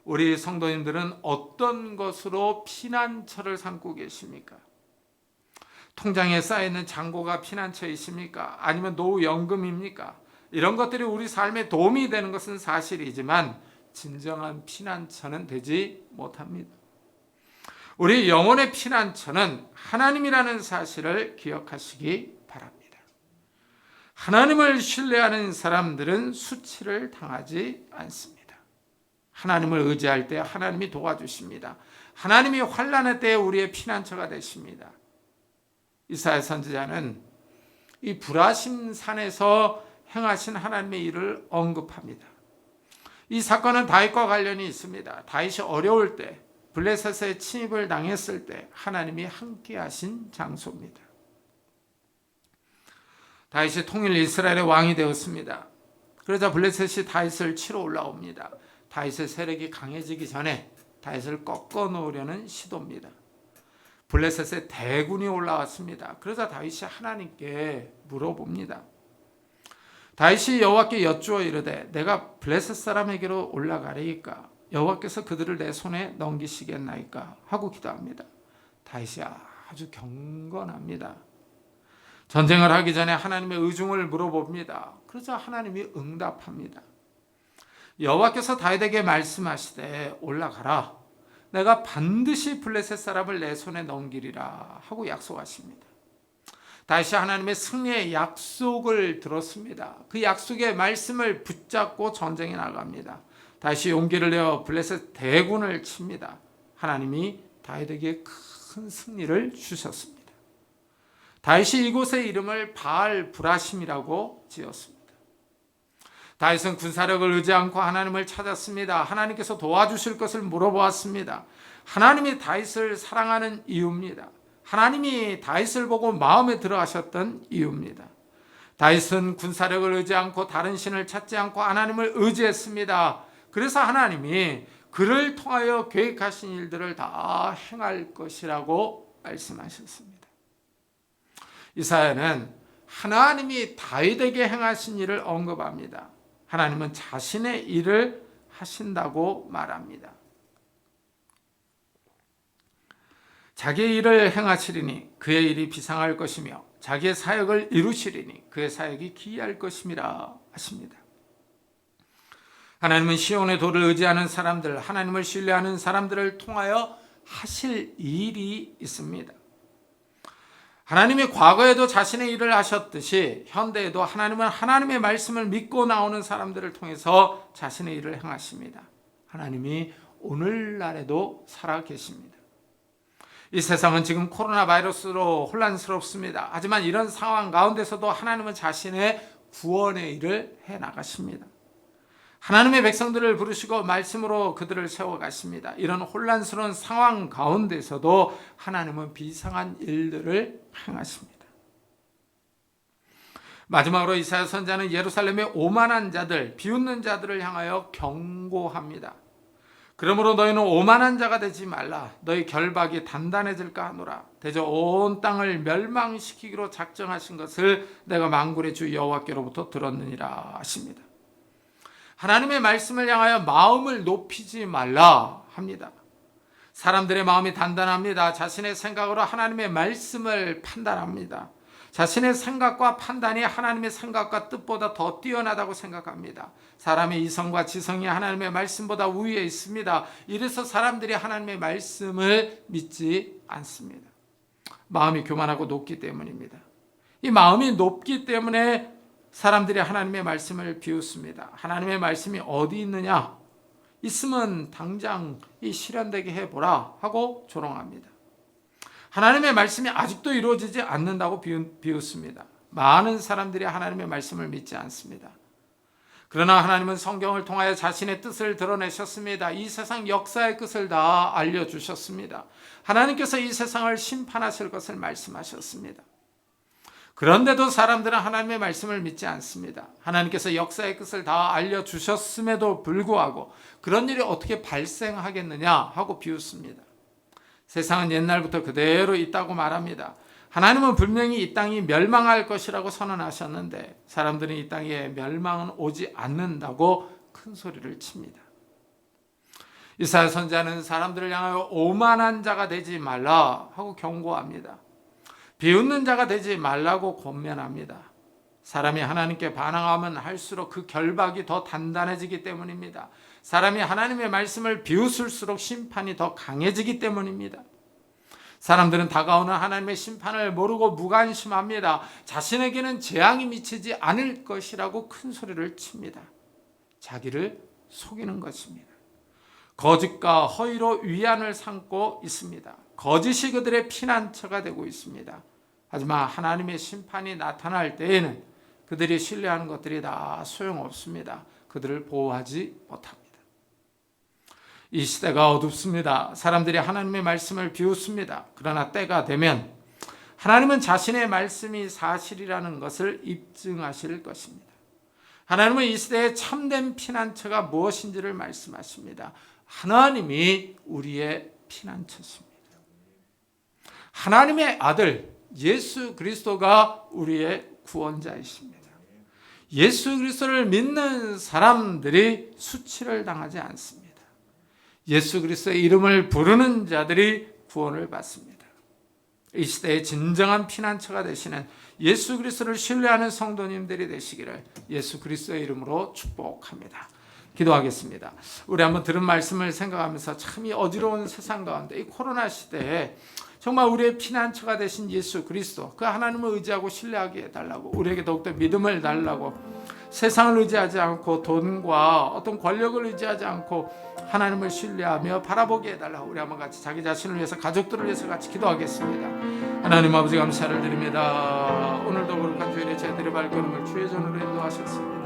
우리 성도님들은 어떤 것으로 피난처를 삼고 계십니까? 통장에 쌓여있는 잔고가 피난처이십니까? 아니면 노후연금입니까? 이런 것들이 우리 삶에 도움이 되는 것은 사실이지만 진정한 피난처는 되지 못합니다. 우리 영혼의 피난처는 하나님이라는 사실을 기억하시기 바랍니다. 하나님을 신뢰하는 사람들은 수치를 당하지 않습니다. 하나님을 의지할 때 하나님이 도와주십니다. 하나님이 환난의 때에 우리의 피난처가 되십니다. 이사야 선지자는 이 불하심 산에서 행하신 하나님의 일을 언급합니다. 이 사건은 다윗과 관련이 있습니다. 다윗이 어려울 때, 블레셋의 침입을 당했을 때 하나님이 함께 하신 장소입니다. 다윗이 통일 이스라엘의 왕이 되었습니다. 그러자 블레셋이 다윗을 치러 올라옵니다. 다윗의 세력이 강해지기 전에 다윗을 꺾어 놓으려는 시도입니다. 블레셋의 대군이 올라왔습니다. 그러자 다윗이 하나님께 물어봅니다. 다윗이 여호와께 여쭈어 이르되 내가 블레셋 사람에게로 올라가리이까 여호와께서 그들을 내 손에 넘기시겠나이까 하고 기도합니다. 다윗이 아주 경건합니다. 전쟁을 하기 전에 하나님의 의중을 물어봅니다. 그러자 하나님이 응답합니다. 여호와께서 다윗에게 말씀하시되 올라가라. 내가 반드시 블레셋 사람을 내 손에 넘기리라 하고 약속하십니다. 다윗이 하나님의 승리의 약속을 들었습니다. 그 약속의 말씀을 붙잡고 전쟁에 나갑니다. 다윗이 용기를 내어 블레셋 대군을 칩니다. 하나님이 다윗에게 큰 승리를 주셨습니다. 다윗이 이곳의 이름을 바알 브라심이라고 지었습니다. 다윗은 군사력을 의지 않고 하나님을 찾았습니다. 하나님께서 도와주실 것을 물어보았습니다. 하나님이 다윗을 사랑하는 이유입니다. 하나님이 다윗을 보고 마음에 들어하셨던 이유입니다. 다윗은 군사력을 의지 않고 다른 신을 찾지 않고 하나님을 의지했습니다. 그래서 하나님이 그를 통하여 계획하신 일들을 다 행할 것이라고 말씀하셨습니다. 이사야는 하나님이 다윗에게 행하신 일을 언급합니다. 하나님은 자신의 일을 하신다고 말합니다. 자기의 일을 행하시리니 그의 일이 비상할 것이며 자기의 사역을 이루시리니 그의 사역이 기이할 것임이라 하십니다. 하나님은 시온의 돌을 의지하는 사람들, 하나님을 신뢰하는 사람들을 통하여 하실 일이 있습니다. 하나님이 과거에도 자신의 일을 하셨듯이 현대에도 하나님은 하나님의 말씀을 믿고 나오는 사람들을 통해서 자신의 일을 행하십니다. 하나님이 오늘날에도 살아계십니다. 이 세상은 지금 코로나 바이러스로 혼란스럽습니다. 하지만 이런 상황 가운데서도 하나님은 자신의 구원의 일을 해나가십니다. 하나님의 백성들을 부르시고 말씀으로 그들을 세워가십니다. 이런 혼란스러운 상황 가운데서도 하나님은 비상한 일들을 행하십니다. 마지막으로 이사야 선지자는 예루살렘의 오만한 자들, 비웃는 자들을 향하여 경고합니다. 그러므로 너희는 오만한 자가 되지 말라. 너희 결박이 단단해질까 하노라. 대저 온 땅을 멸망시키기로 작정하신 것을 내가 만군의 주 여호와께로부터 들었느니라 하십니다. 하나님의 말씀을 향하여 마음을 높이지 말라 합니다. 사람들의 마음이 단단합니다. 자신의 생각으로 하나님의 말씀을 판단합니다. 자신의 생각과 판단이 하나님의 생각과 뜻보다 더 뛰어나다고 생각합니다. 사람의 이성과 지성이 하나님의 말씀보다 우위에 있습니다. 이래서 사람들이 하나님의 말씀을 믿지 않습니다. 마음이 교만하고 높기 때문입니다. 이 마음이 높기 때문에 사람들이 하나님의 말씀을 비웃습니다. 하나님의 말씀이 어디 있느냐? 있으면 당장 이 실현되게 해보라 하고 조롱합니다. 하나님의 말씀이 아직도 이루어지지 않는다고 비웃습니다. 많은 사람들이 하나님의 말씀을 믿지 않습니다. 그러나 하나님은 성경을 통하여 자신의 뜻을 드러내셨습니다. 이 세상 역사의 끝을 다 알려주셨습니다. 하나님께서 이 세상을 심판하실 것을 말씀하셨습니다. 그런데도 사람들은 하나님의 말씀을 믿지 않습니다. 하나님께서 역사의 끝을 다 알려주셨음에도 불구하고 그런 일이 어떻게 발생하겠느냐 하고 비웃습니다. 세상은 옛날부터 그대로 있다고 말합니다. 하나님은 분명히 이 땅이 멸망할 것이라고 선언하셨는데 사람들은 이 땅에 멸망은 오지 않는다고 큰 소리를 칩니다. 이사야 선지자는 사람들을 향하여 오만한 자가 되지 말라 하고 경고합니다. 비웃는 자가 되지 말라고 권면합니다. 사람이 하나님께 반항하면 할수록 그 결박이 더 단단해지기 때문입니다. 사람이 하나님의 말씀을 비웃을수록 심판이 더 강해지기 때문입니다. 사람들은 다가오는 하나님의 심판을 모르고 무관심합니다. 자신에게는 재앙이 미치지 않을 것이라고 큰 소리를 칩니다. 자기를 속이는 것입니다. 거짓과 허위로 위안을 삼고 있습니다. 거짓이 그들의 피난처가 되고 있습니다. 하지만 하나님의 심판이 나타날 때에는 그들이 신뢰하는 것들이 다 소용없습니다. 그들을 보호하지 못합니다. 이 시대가 어둡습니다. 사람들이 하나님의 말씀을 비웃습니다. 그러나 때가 되면 하나님은 자신의 말씀이 사실이라는 것을 입증하실 것입니다. 하나님은 이 시대의 참된 피난처가 무엇인지를 말씀하십니다. 하나님이 우리의 피난처십니다. 하나님의 아들 예수 그리스도가 우리의 구원자이십니다. 예수 그리스도를 믿는 사람들이 수치를 당하지 않습니다. 예수 그리스도의 이름을 부르는 자들이 구원을 받습니다. 이 시대의 진정한 피난처가 되시는 예수 그리스도를 신뢰하는 성도님들이 되시기를 예수 그리스도의 이름으로 축복합니다. 기도하겠습니다. 우리 한번 들은 말씀을 생각하면서 참 이 어지러운 세상 가운데 이 코로나 시대에 정말 우리의 피난처가 되신 예수 그리스도, 그 하나님을 의지하고 신뢰하게 해달라고, 우리에게 더욱더 믿음을 달라고, 세상을 의지하지 않고 돈과 어떤 권력을 의지하지 않고 하나님을 신뢰하며 바라보게 해달라고 우리 한번 같이 자기 자신을 위해서, 가족들을 위해서 같이 기도하겠습니다. 하나님 아버지 감사를 드립니다. 오늘도 거룩한 주일에 저희들의 발걸음을 주의 전으로 인도하셨습니다.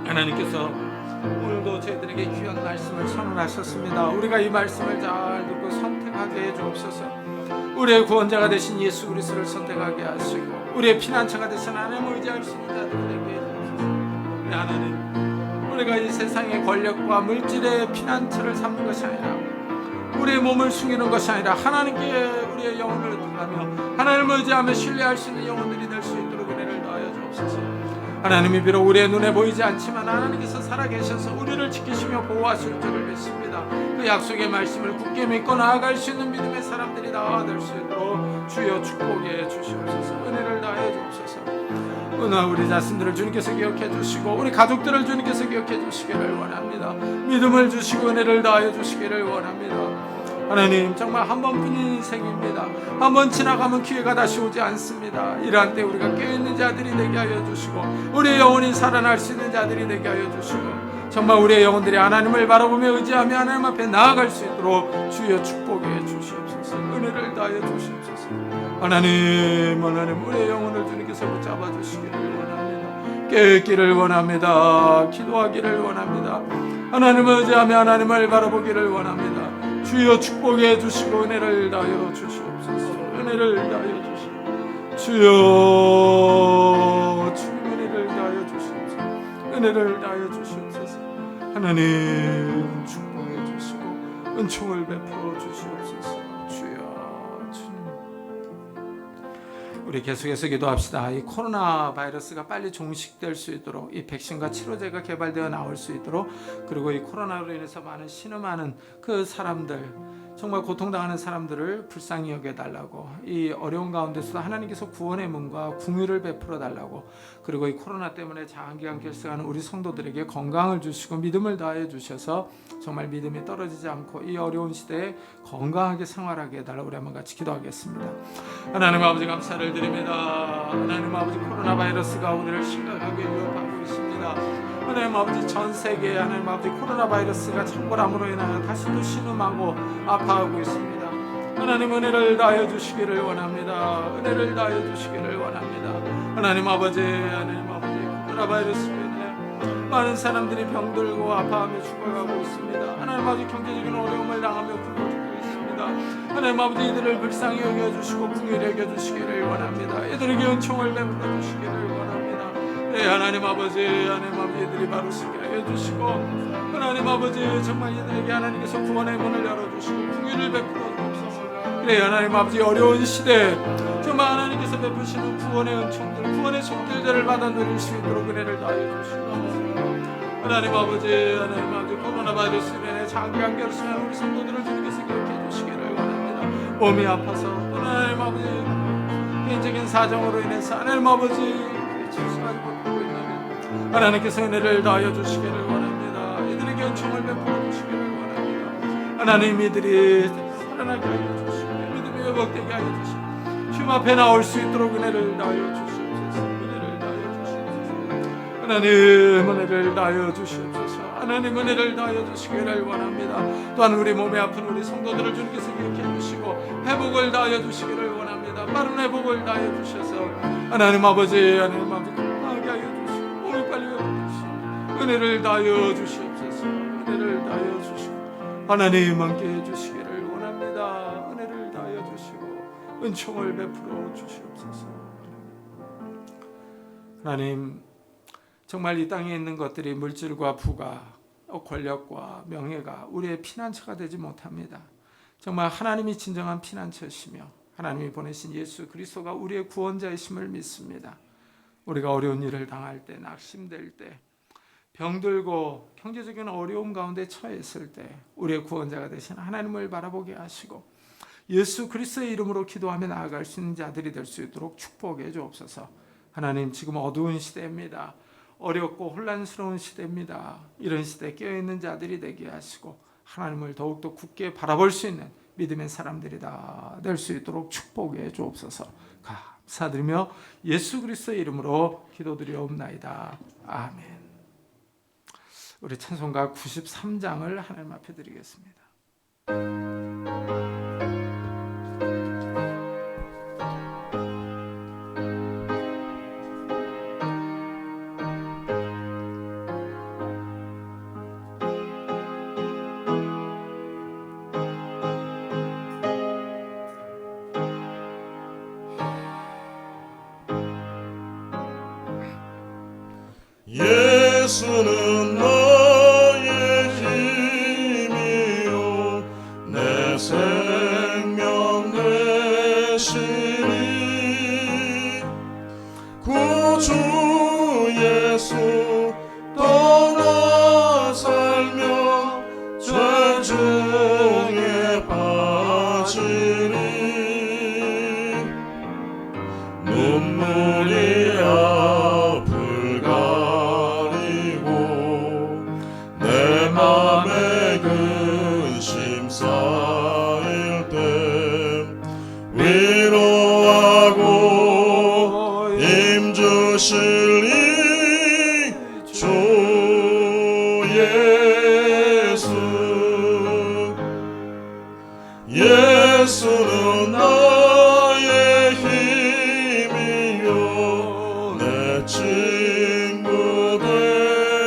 하나님께서 오늘도 저희들에게 귀한 말씀을 선언하셨습니다. 우리가 이 말씀을 잘 듣고 선택하게 해주옵소서. 우리의 구원자가 되신 예수 그리스도를 선택하게 하시고 우리의 피난처가 되신 하나님을 의지할 수 있는 자들에게 해주옵소서. 우리 하나님, 우리가 이 세상의 권력과 물질의 피난처를 삼는 것이 아니라, 우리의 몸을 숨기는 것이 아니라 하나님께 우리의 영혼을 드리며 하나님을 의지하며 신뢰할 수 있는 영혼들이 될 수 있도록 은혜를 더하여 주옵소서. 하나님이 비록 우리의 눈에 보이지 않지만 하나님께서 살아계셔서 우리를 지키시며 보호하실 줄을 믿습니다. 그 약속의 말씀을 굳게 믿고 나아갈 수 있는 믿음의 사람들이 다 될 수 있도록 주여 축복해 주시옵소서. 은혜를 다해 주옵소서. 오늘 우리 자신들을 주님께서 기억해 주시고 우리 가족들을 주님께서 기억해 주시기를 원합니다. 믿음을 주시고 은혜를 다해 주시기를 원합니다. 하나님, 정말 한 번뿐인 인생입니다. 한 번 지나가면 기회가 다시 오지 않습니다. 이러한 때 우리가 깨어있는 자들이 되게 하여 주시고 우리의 영혼이 살아날 수 있는 자들이 되게 하여 주시고 정말 우리의 영혼들이 하나님을 바라보며 의지하며 하나님 앞에 나아갈 수 있도록 주여 축복해 주시옵소서. 은혜를 다하여 주시옵소서. 하나님, 우리의 영혼을 주님께서 붙잡아 주시기를 원합니다. 깨어있기를 원합니다. 기도하기를 원합니다. 하나님을 의지하며 하나님을 바라보기를 원합니다. 주여 축복해 주시고 은혜를 다하여 주시옵소서. 은혜를 다하여 주시옵소서. 주여 은혜를 다하여 주시옵소서. 은혜를 다하여 주시옵소서. 하나님 축복해 주시고 은총을 베풀어 주시옵소서. 주여, 주님, 우리 계속해서 기도합시다. 이 코로나 바이러스가 빨리 종식될 수 있도록, 이 백신과 치료제가 개발되어 나올 수 있도록, 그리고 이 코로나로 인해서 많은 신음하는 그 사람들, 정말 고통당하는 사람들을 불쌍히 여겨달라고, 이 어려운 가운데서도 하나님께서 구원의 문과 긍휼을 베풀어 달라고, 그리고 이 코로나 때문에 장기간 결석하는 우리 성도들에게 건강을 주시고 믿음을 다해 주셔서 정말 믿음이 떨어지지 않고 이 어려운 시대에 건강하게 생활하게 해달라고 우리 한번 같이 기도하겠습니다. 하나님 아버지 감사를 드립니다. 하나님 아버지, 코로나 바이러스가 우리를 심각하게 위협하고 있습니다. 하나님 아버지, 전 세계에 하나님 아버지 코로나 바이러스가 창궐함으로 인하여 다시 또 신음하고 아파하고 있습니다. 하나님 은혜를 다하여 주시기를 원합니다. 은혜를 다하여 주시기를 원합니다. 하나님 아버지, 코로나 바이러스로 인하여 많은 사람들이 병들고 아파하며 죽어가고 있습니다. 하나님 아버지, 경제적인 어려움을 당하며 굶어 죽고 있습니다. 하나님 아버지, 이들을 불쌍히 여겨주시고 긍휼히 여겨주시기를 원합니다. 이들에게 은총을 베풀어 주시기를 원합니다. 하나님 아버지, 이들이 바로 서게 하여 주시고, 하나님 아버지, 정말 이들에게 하나님께서 구원의 문을 열어주시고 긍휼을 베풀어 주옵소서. 그래 하나님 아버지, 어려운 시대 정말 하나님께서 베푸시는 구원의 은총들, 구원의 손길들을 받아 누릴 수 있도록 은혜를 다하여 주시고, 하나님 아버지, 코로나 바이러스로 인해 장기간 결석한 우리 성도들을 주님께서 기억해 주시기를 원합니다. 몸이 아파서, 하나님 아버지, 개인적인 사정으로 인해서 하나님 아버지 치유하지 못하고 있다면 하나님께서 은혜를 다하여 주시기를 원합니다. 이들에게 은총을 베풀어 주시기를 원합니다. 하나님 이들이 살아나게 하여 주시고 믿음이 회복되게 하여 주시고 주님 앞에 나올 수 있도록 은혜를 다하여 주시옵소서. 은혜를 다하여 주시옵소서. 하나님 은혜를 다하여 주시옵소서. 하나님 은혜를 다하여 주시기를 원합니다. 또한 우리 몸에 아픈 우리 성도들을 주님께서 기억해 주시고 회복을 다하여 주시기를 원합니다. 빠른 회복을 다하여 주셔서 하나님 아버지 건강하게 하여 주시고 몸이 빨리 회복되시고 은혜를 다하여 주시옵소서. 은혜를 다하여 주시고 하나님 함께 해주시기를 원합니다. 은혜를 다하여 주시고 은총을 베풀어 주시옵소서. 하나님 정말 이 땅에 있는 것들이 물질과 부가 권력과 명예가 우리의 피난처가 되지 못합니다. 정말 하나님이 진정한 피난처시며 하나님이 보내신 예수 그리스도가 우리의 구원자이심을 믿습니다. 우리가 어려운 일을 당할 때, 낙심될 때, 병들고 경제적인 어려움 가운데 처했을 때 우리의 구원자가 되신 하나님을 바라보게 하시고 예수 그리스도의 이름으로 기도하며 나아갈 수 있는 자들이 될 수 있도록 축복해 주옵소서. 하나님 지금 어두운 시대입니다. 어렵고 혼란스러운 시대입니다. 이런 시대에 깨어있는 자들이 되게 하시고 하나님을 더욱더 굳게 바라볼 수 있는 믿음의 사람들이 다 될 수 있도록 축복해 주옵소서. 감사드리며 예수 그리스도의 이름으로 기도드리옵나이다. 아멘. 우리 찬송가 93장을 하나님 앞에 드리겠습니다. 예수는 나의 힘이요 내 생명 되시니 구주 예수 떠나 살며 죄 중에 빠지니 눈물이 앞을 가리고 내 맘에 근심 쌓일 때 위로하고 힘 주실 이 주 예수 예수는 나의 힘이요 내 친구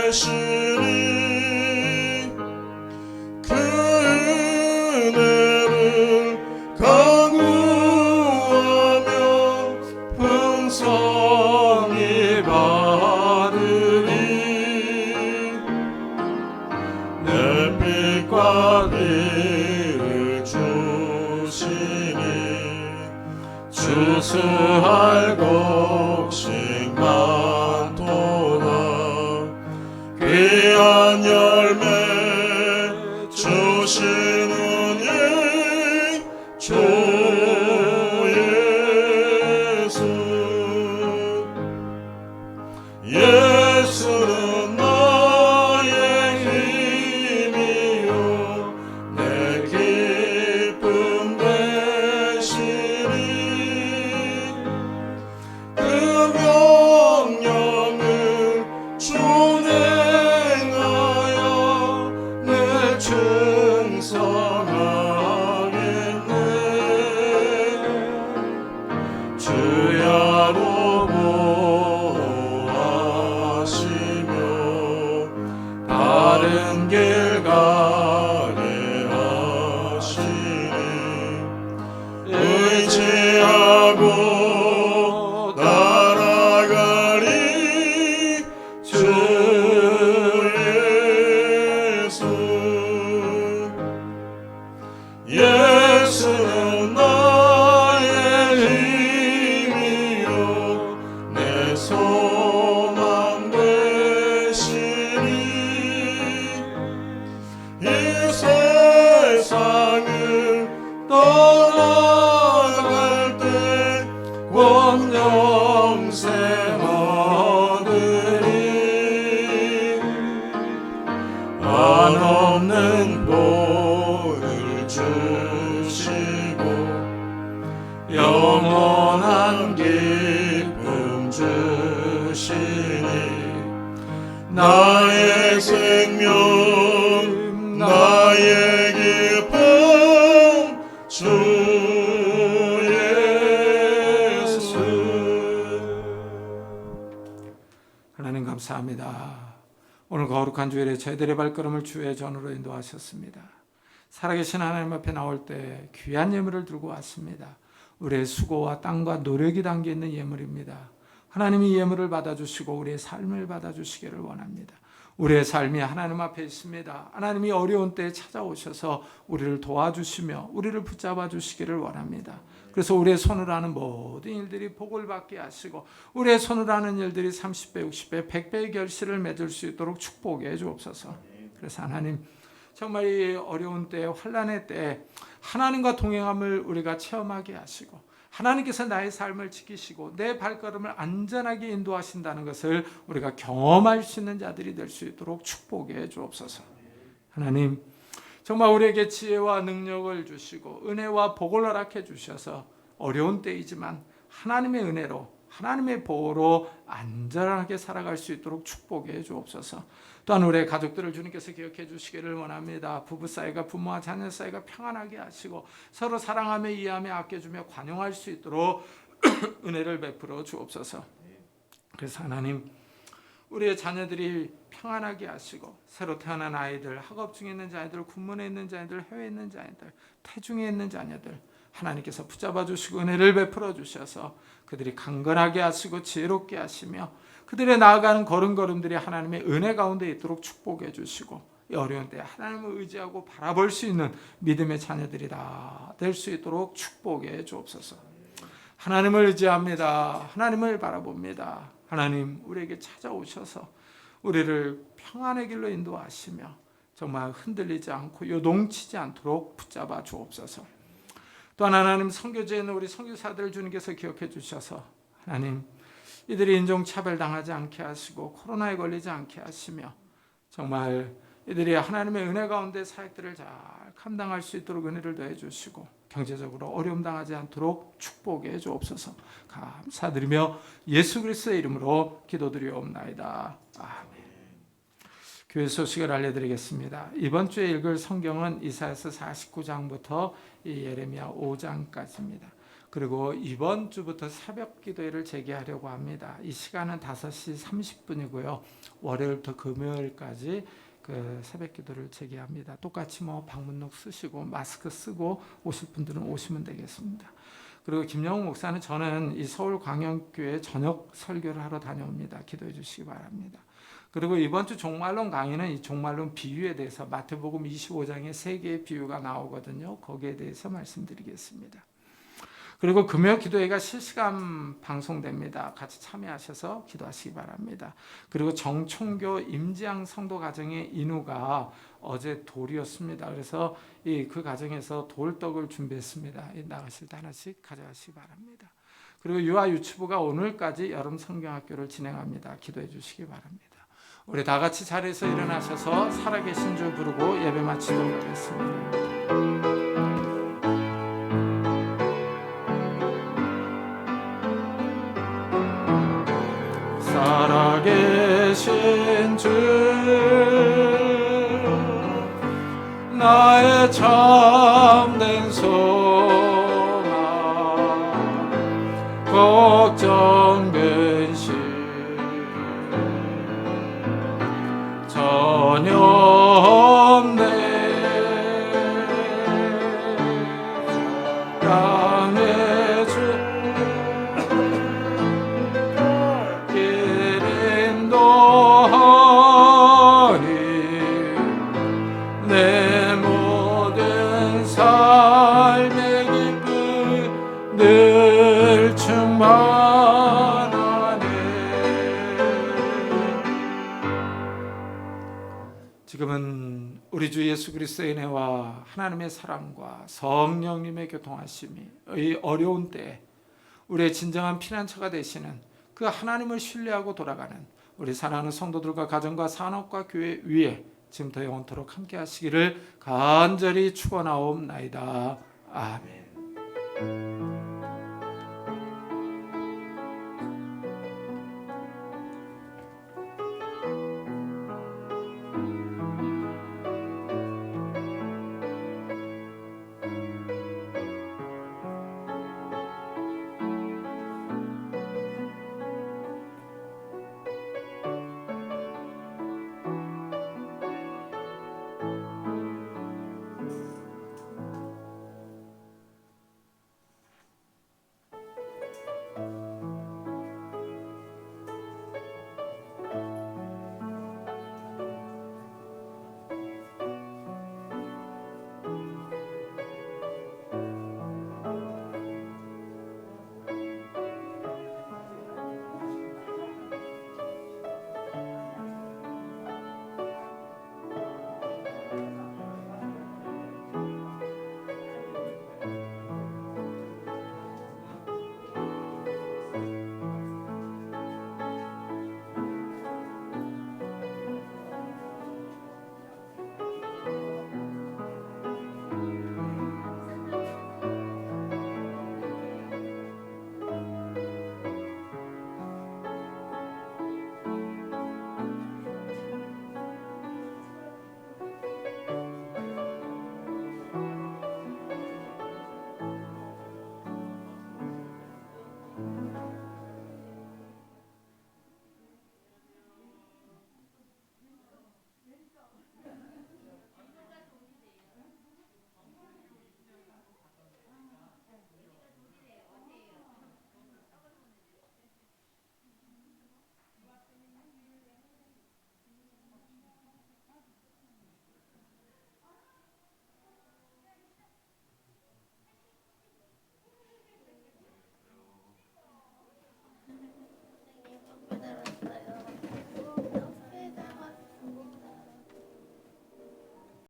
되시니 그 은혜를 강구하며 풍성히 받으니 내 빛과 비를 주시니 주수할 곡식 많도다 귀한 열매 주시는 이 주 예수 예수는 나의 힘이요 내 기쁨 되시니 그 명령을 준행하여 늘 충성하겠네 주야로 보호하시며 바른 길 가게 하시니 의지하고 날아가리 주 예수 예수는 나의 힘이요 내 소망 되시니 이 세상을 떠나갈 때 권영생 얻으리 한없는 복을 참 기쁨 주시니 나의 생명 나의 기쁨 주 예수. 하나님 감사합니다. 오늘 거룩한 주일에 저희들의 발걸음을 주의 전으로 인도하셨습니다. 살아계신 하나님 앞에 나올 때 귀한 예물을 들고 왔습니다. 우리의 수고와 땀과 노력이 담겨있는 예물입니다. 하나님이 이 예물을 받아주시고 우리의 삶을 받아주시기를 원합니다. 우리의 삶이 하나님 앞에 있습니다. 하나님이 어려운 때에 찾아오셔서 우리를 도와주시며 우리를 붙잡아 주시기를 원합니다. 그래서 우리의 손으로 하는 모든 일들이 복을 받게 하시고 우리의 손으로 하는 일들이 30배, 60배, 100배의 결실을 맺을 수 있도록 축복해 주옵소서. 그래서 하나님 정말 이 어려운 때, 환난의 때 하나님과 동행함을 우리가 체험하게 하시고 하나님께서 나의 삶을 지키시고 내 발걸음을 안전하게 인도하신다는 것을 우리가 경험할 수 있는 자들이 될 수 있도록 축복해 주옵소서. 하나님 정말 우리에게 지혜와 능력을 주시고 은혜와 복을 허락해 주셔서 어려운 때이지만 하나님의 은혜로 하나님의 보호로 안전하게 살아갈 수 있도록 축복해 주옵소서. 또한 우리의 가족들을 주님께서 기억해 주시기를 원합니다. 부부 사이가 부모와 자녀 사이가 평안하게 하시고 서로 사랑하며 이해하며 아껴주며 관용할 수 있도록 은혜를 베풀어 주옵소서. 그래서 하나님 우리의 자녀들이 평안하게 하시고 새로 태어난 아이들, 학업 중에 있는 자녀들, 군문에 있는 자녀들, 해외에 있는 자녀들, 태중에 있는 자녀들 하나님께서 붙잡아 주시고 은혜를 베풀어 주셔서 그들이 강건하게 하시고 지혜롭게 하시며 그들의 나아가는 걸음걸음들이 하나님의 은혜 가운데 있도록 축복해 주시고 이 어려운 때 하나님을 의지하고 바라볼 수 있는 믿음의 자녀들이 다 될 수 있도록 축복해 주옵소서. 하나님을 의지합니다. 하나님을 바라봅니다. 하나님 우리에게 찾아오셔서 우리를 평안의 길로 인도하시며 정말 흔들리지 않고 요동치지 않도록 붙잡아 주옵소서. 또한 하나님 선교지에 있는 우리 선교사들을 주님께서 기억해 주셔서 하나님 이들이 인종차별당하지 않게 하시고 코로나에 걸리지 않게 하시며 정말 이들이 하나님의 은혜 가운데 사역들을 잘 감당할 수 있도록 은혜를 더해 주시고 경제적으로 어려움 당하지 않도록 축복해 주옵소서. 감사드리며 예수 그리스도의 이름으로 기도드리옵나이다. 아멘. 교회 소식을 알려드리겠습니다. 이번 주에 읽을 성경은 이사야서 49장부터 예레미야 5장까지입니다. 그리고 이번 주부터 새벽 기도회를 재개하려고 합니다. 이 시간은 5시 30분이고요. 월요일부터 금요일까지 그 새벽 기도를 재개합니다. 똑같이 방문록 쓰시고 마스크 쓰고 오실 분들은 오시면 되겠습니다. 그리고 김영웅 목사는 저는 이 서울광영교회 저녁 설교를 하러 다녀옵니다. 기도해 주시기 바랍니다. 그리고 이번 주 종말론 강의는 이 종말론 비유에 대해서 마태복음 25장에 3개의 비유가 나오거든요. 거기에 대해서 말씀드리겠습니다. 그리고 금요 기도회가 실시간 방송됩니다. 같이 참여하셔서 기도하시기 바랍니다. 그리고 정총교 임지양 성도 가정의 인우가 어제 돌이었습니다. 그래서 그 가정에서 돌떡을 준비했습니다. 나가실 때 하나씩 가져가시기 바랍니다. 그리고 유아 유치부가 오늘까지 여름 성경학교를 진행합니다. 기도해 주시기 바랍니다. 우리 다 같이 자리에서 일어나셔서 살아계신 주 부르고 예배 마치도록 하겠습니다. 살아계신 주 나의 참된 소망 걱정 근심 전혀 없네. 땅의 주 인도하니 내 모든 삶의 기쁨 늘 충만하네. 지금은 우리 주 예수 그리스도의 은혜와 하나님의 사랑과 성령님의 교통하심이 이 어려운 때에 우리의 진정한 피난처가 되시는 그 하나님을 신뢰하고 돌아가는 우리 사랑하는 성도들과 가정과 산업과 교회 위에 지금부터 영원토록 함께 하시기를 간절히 축원하옵나이다. 아멘.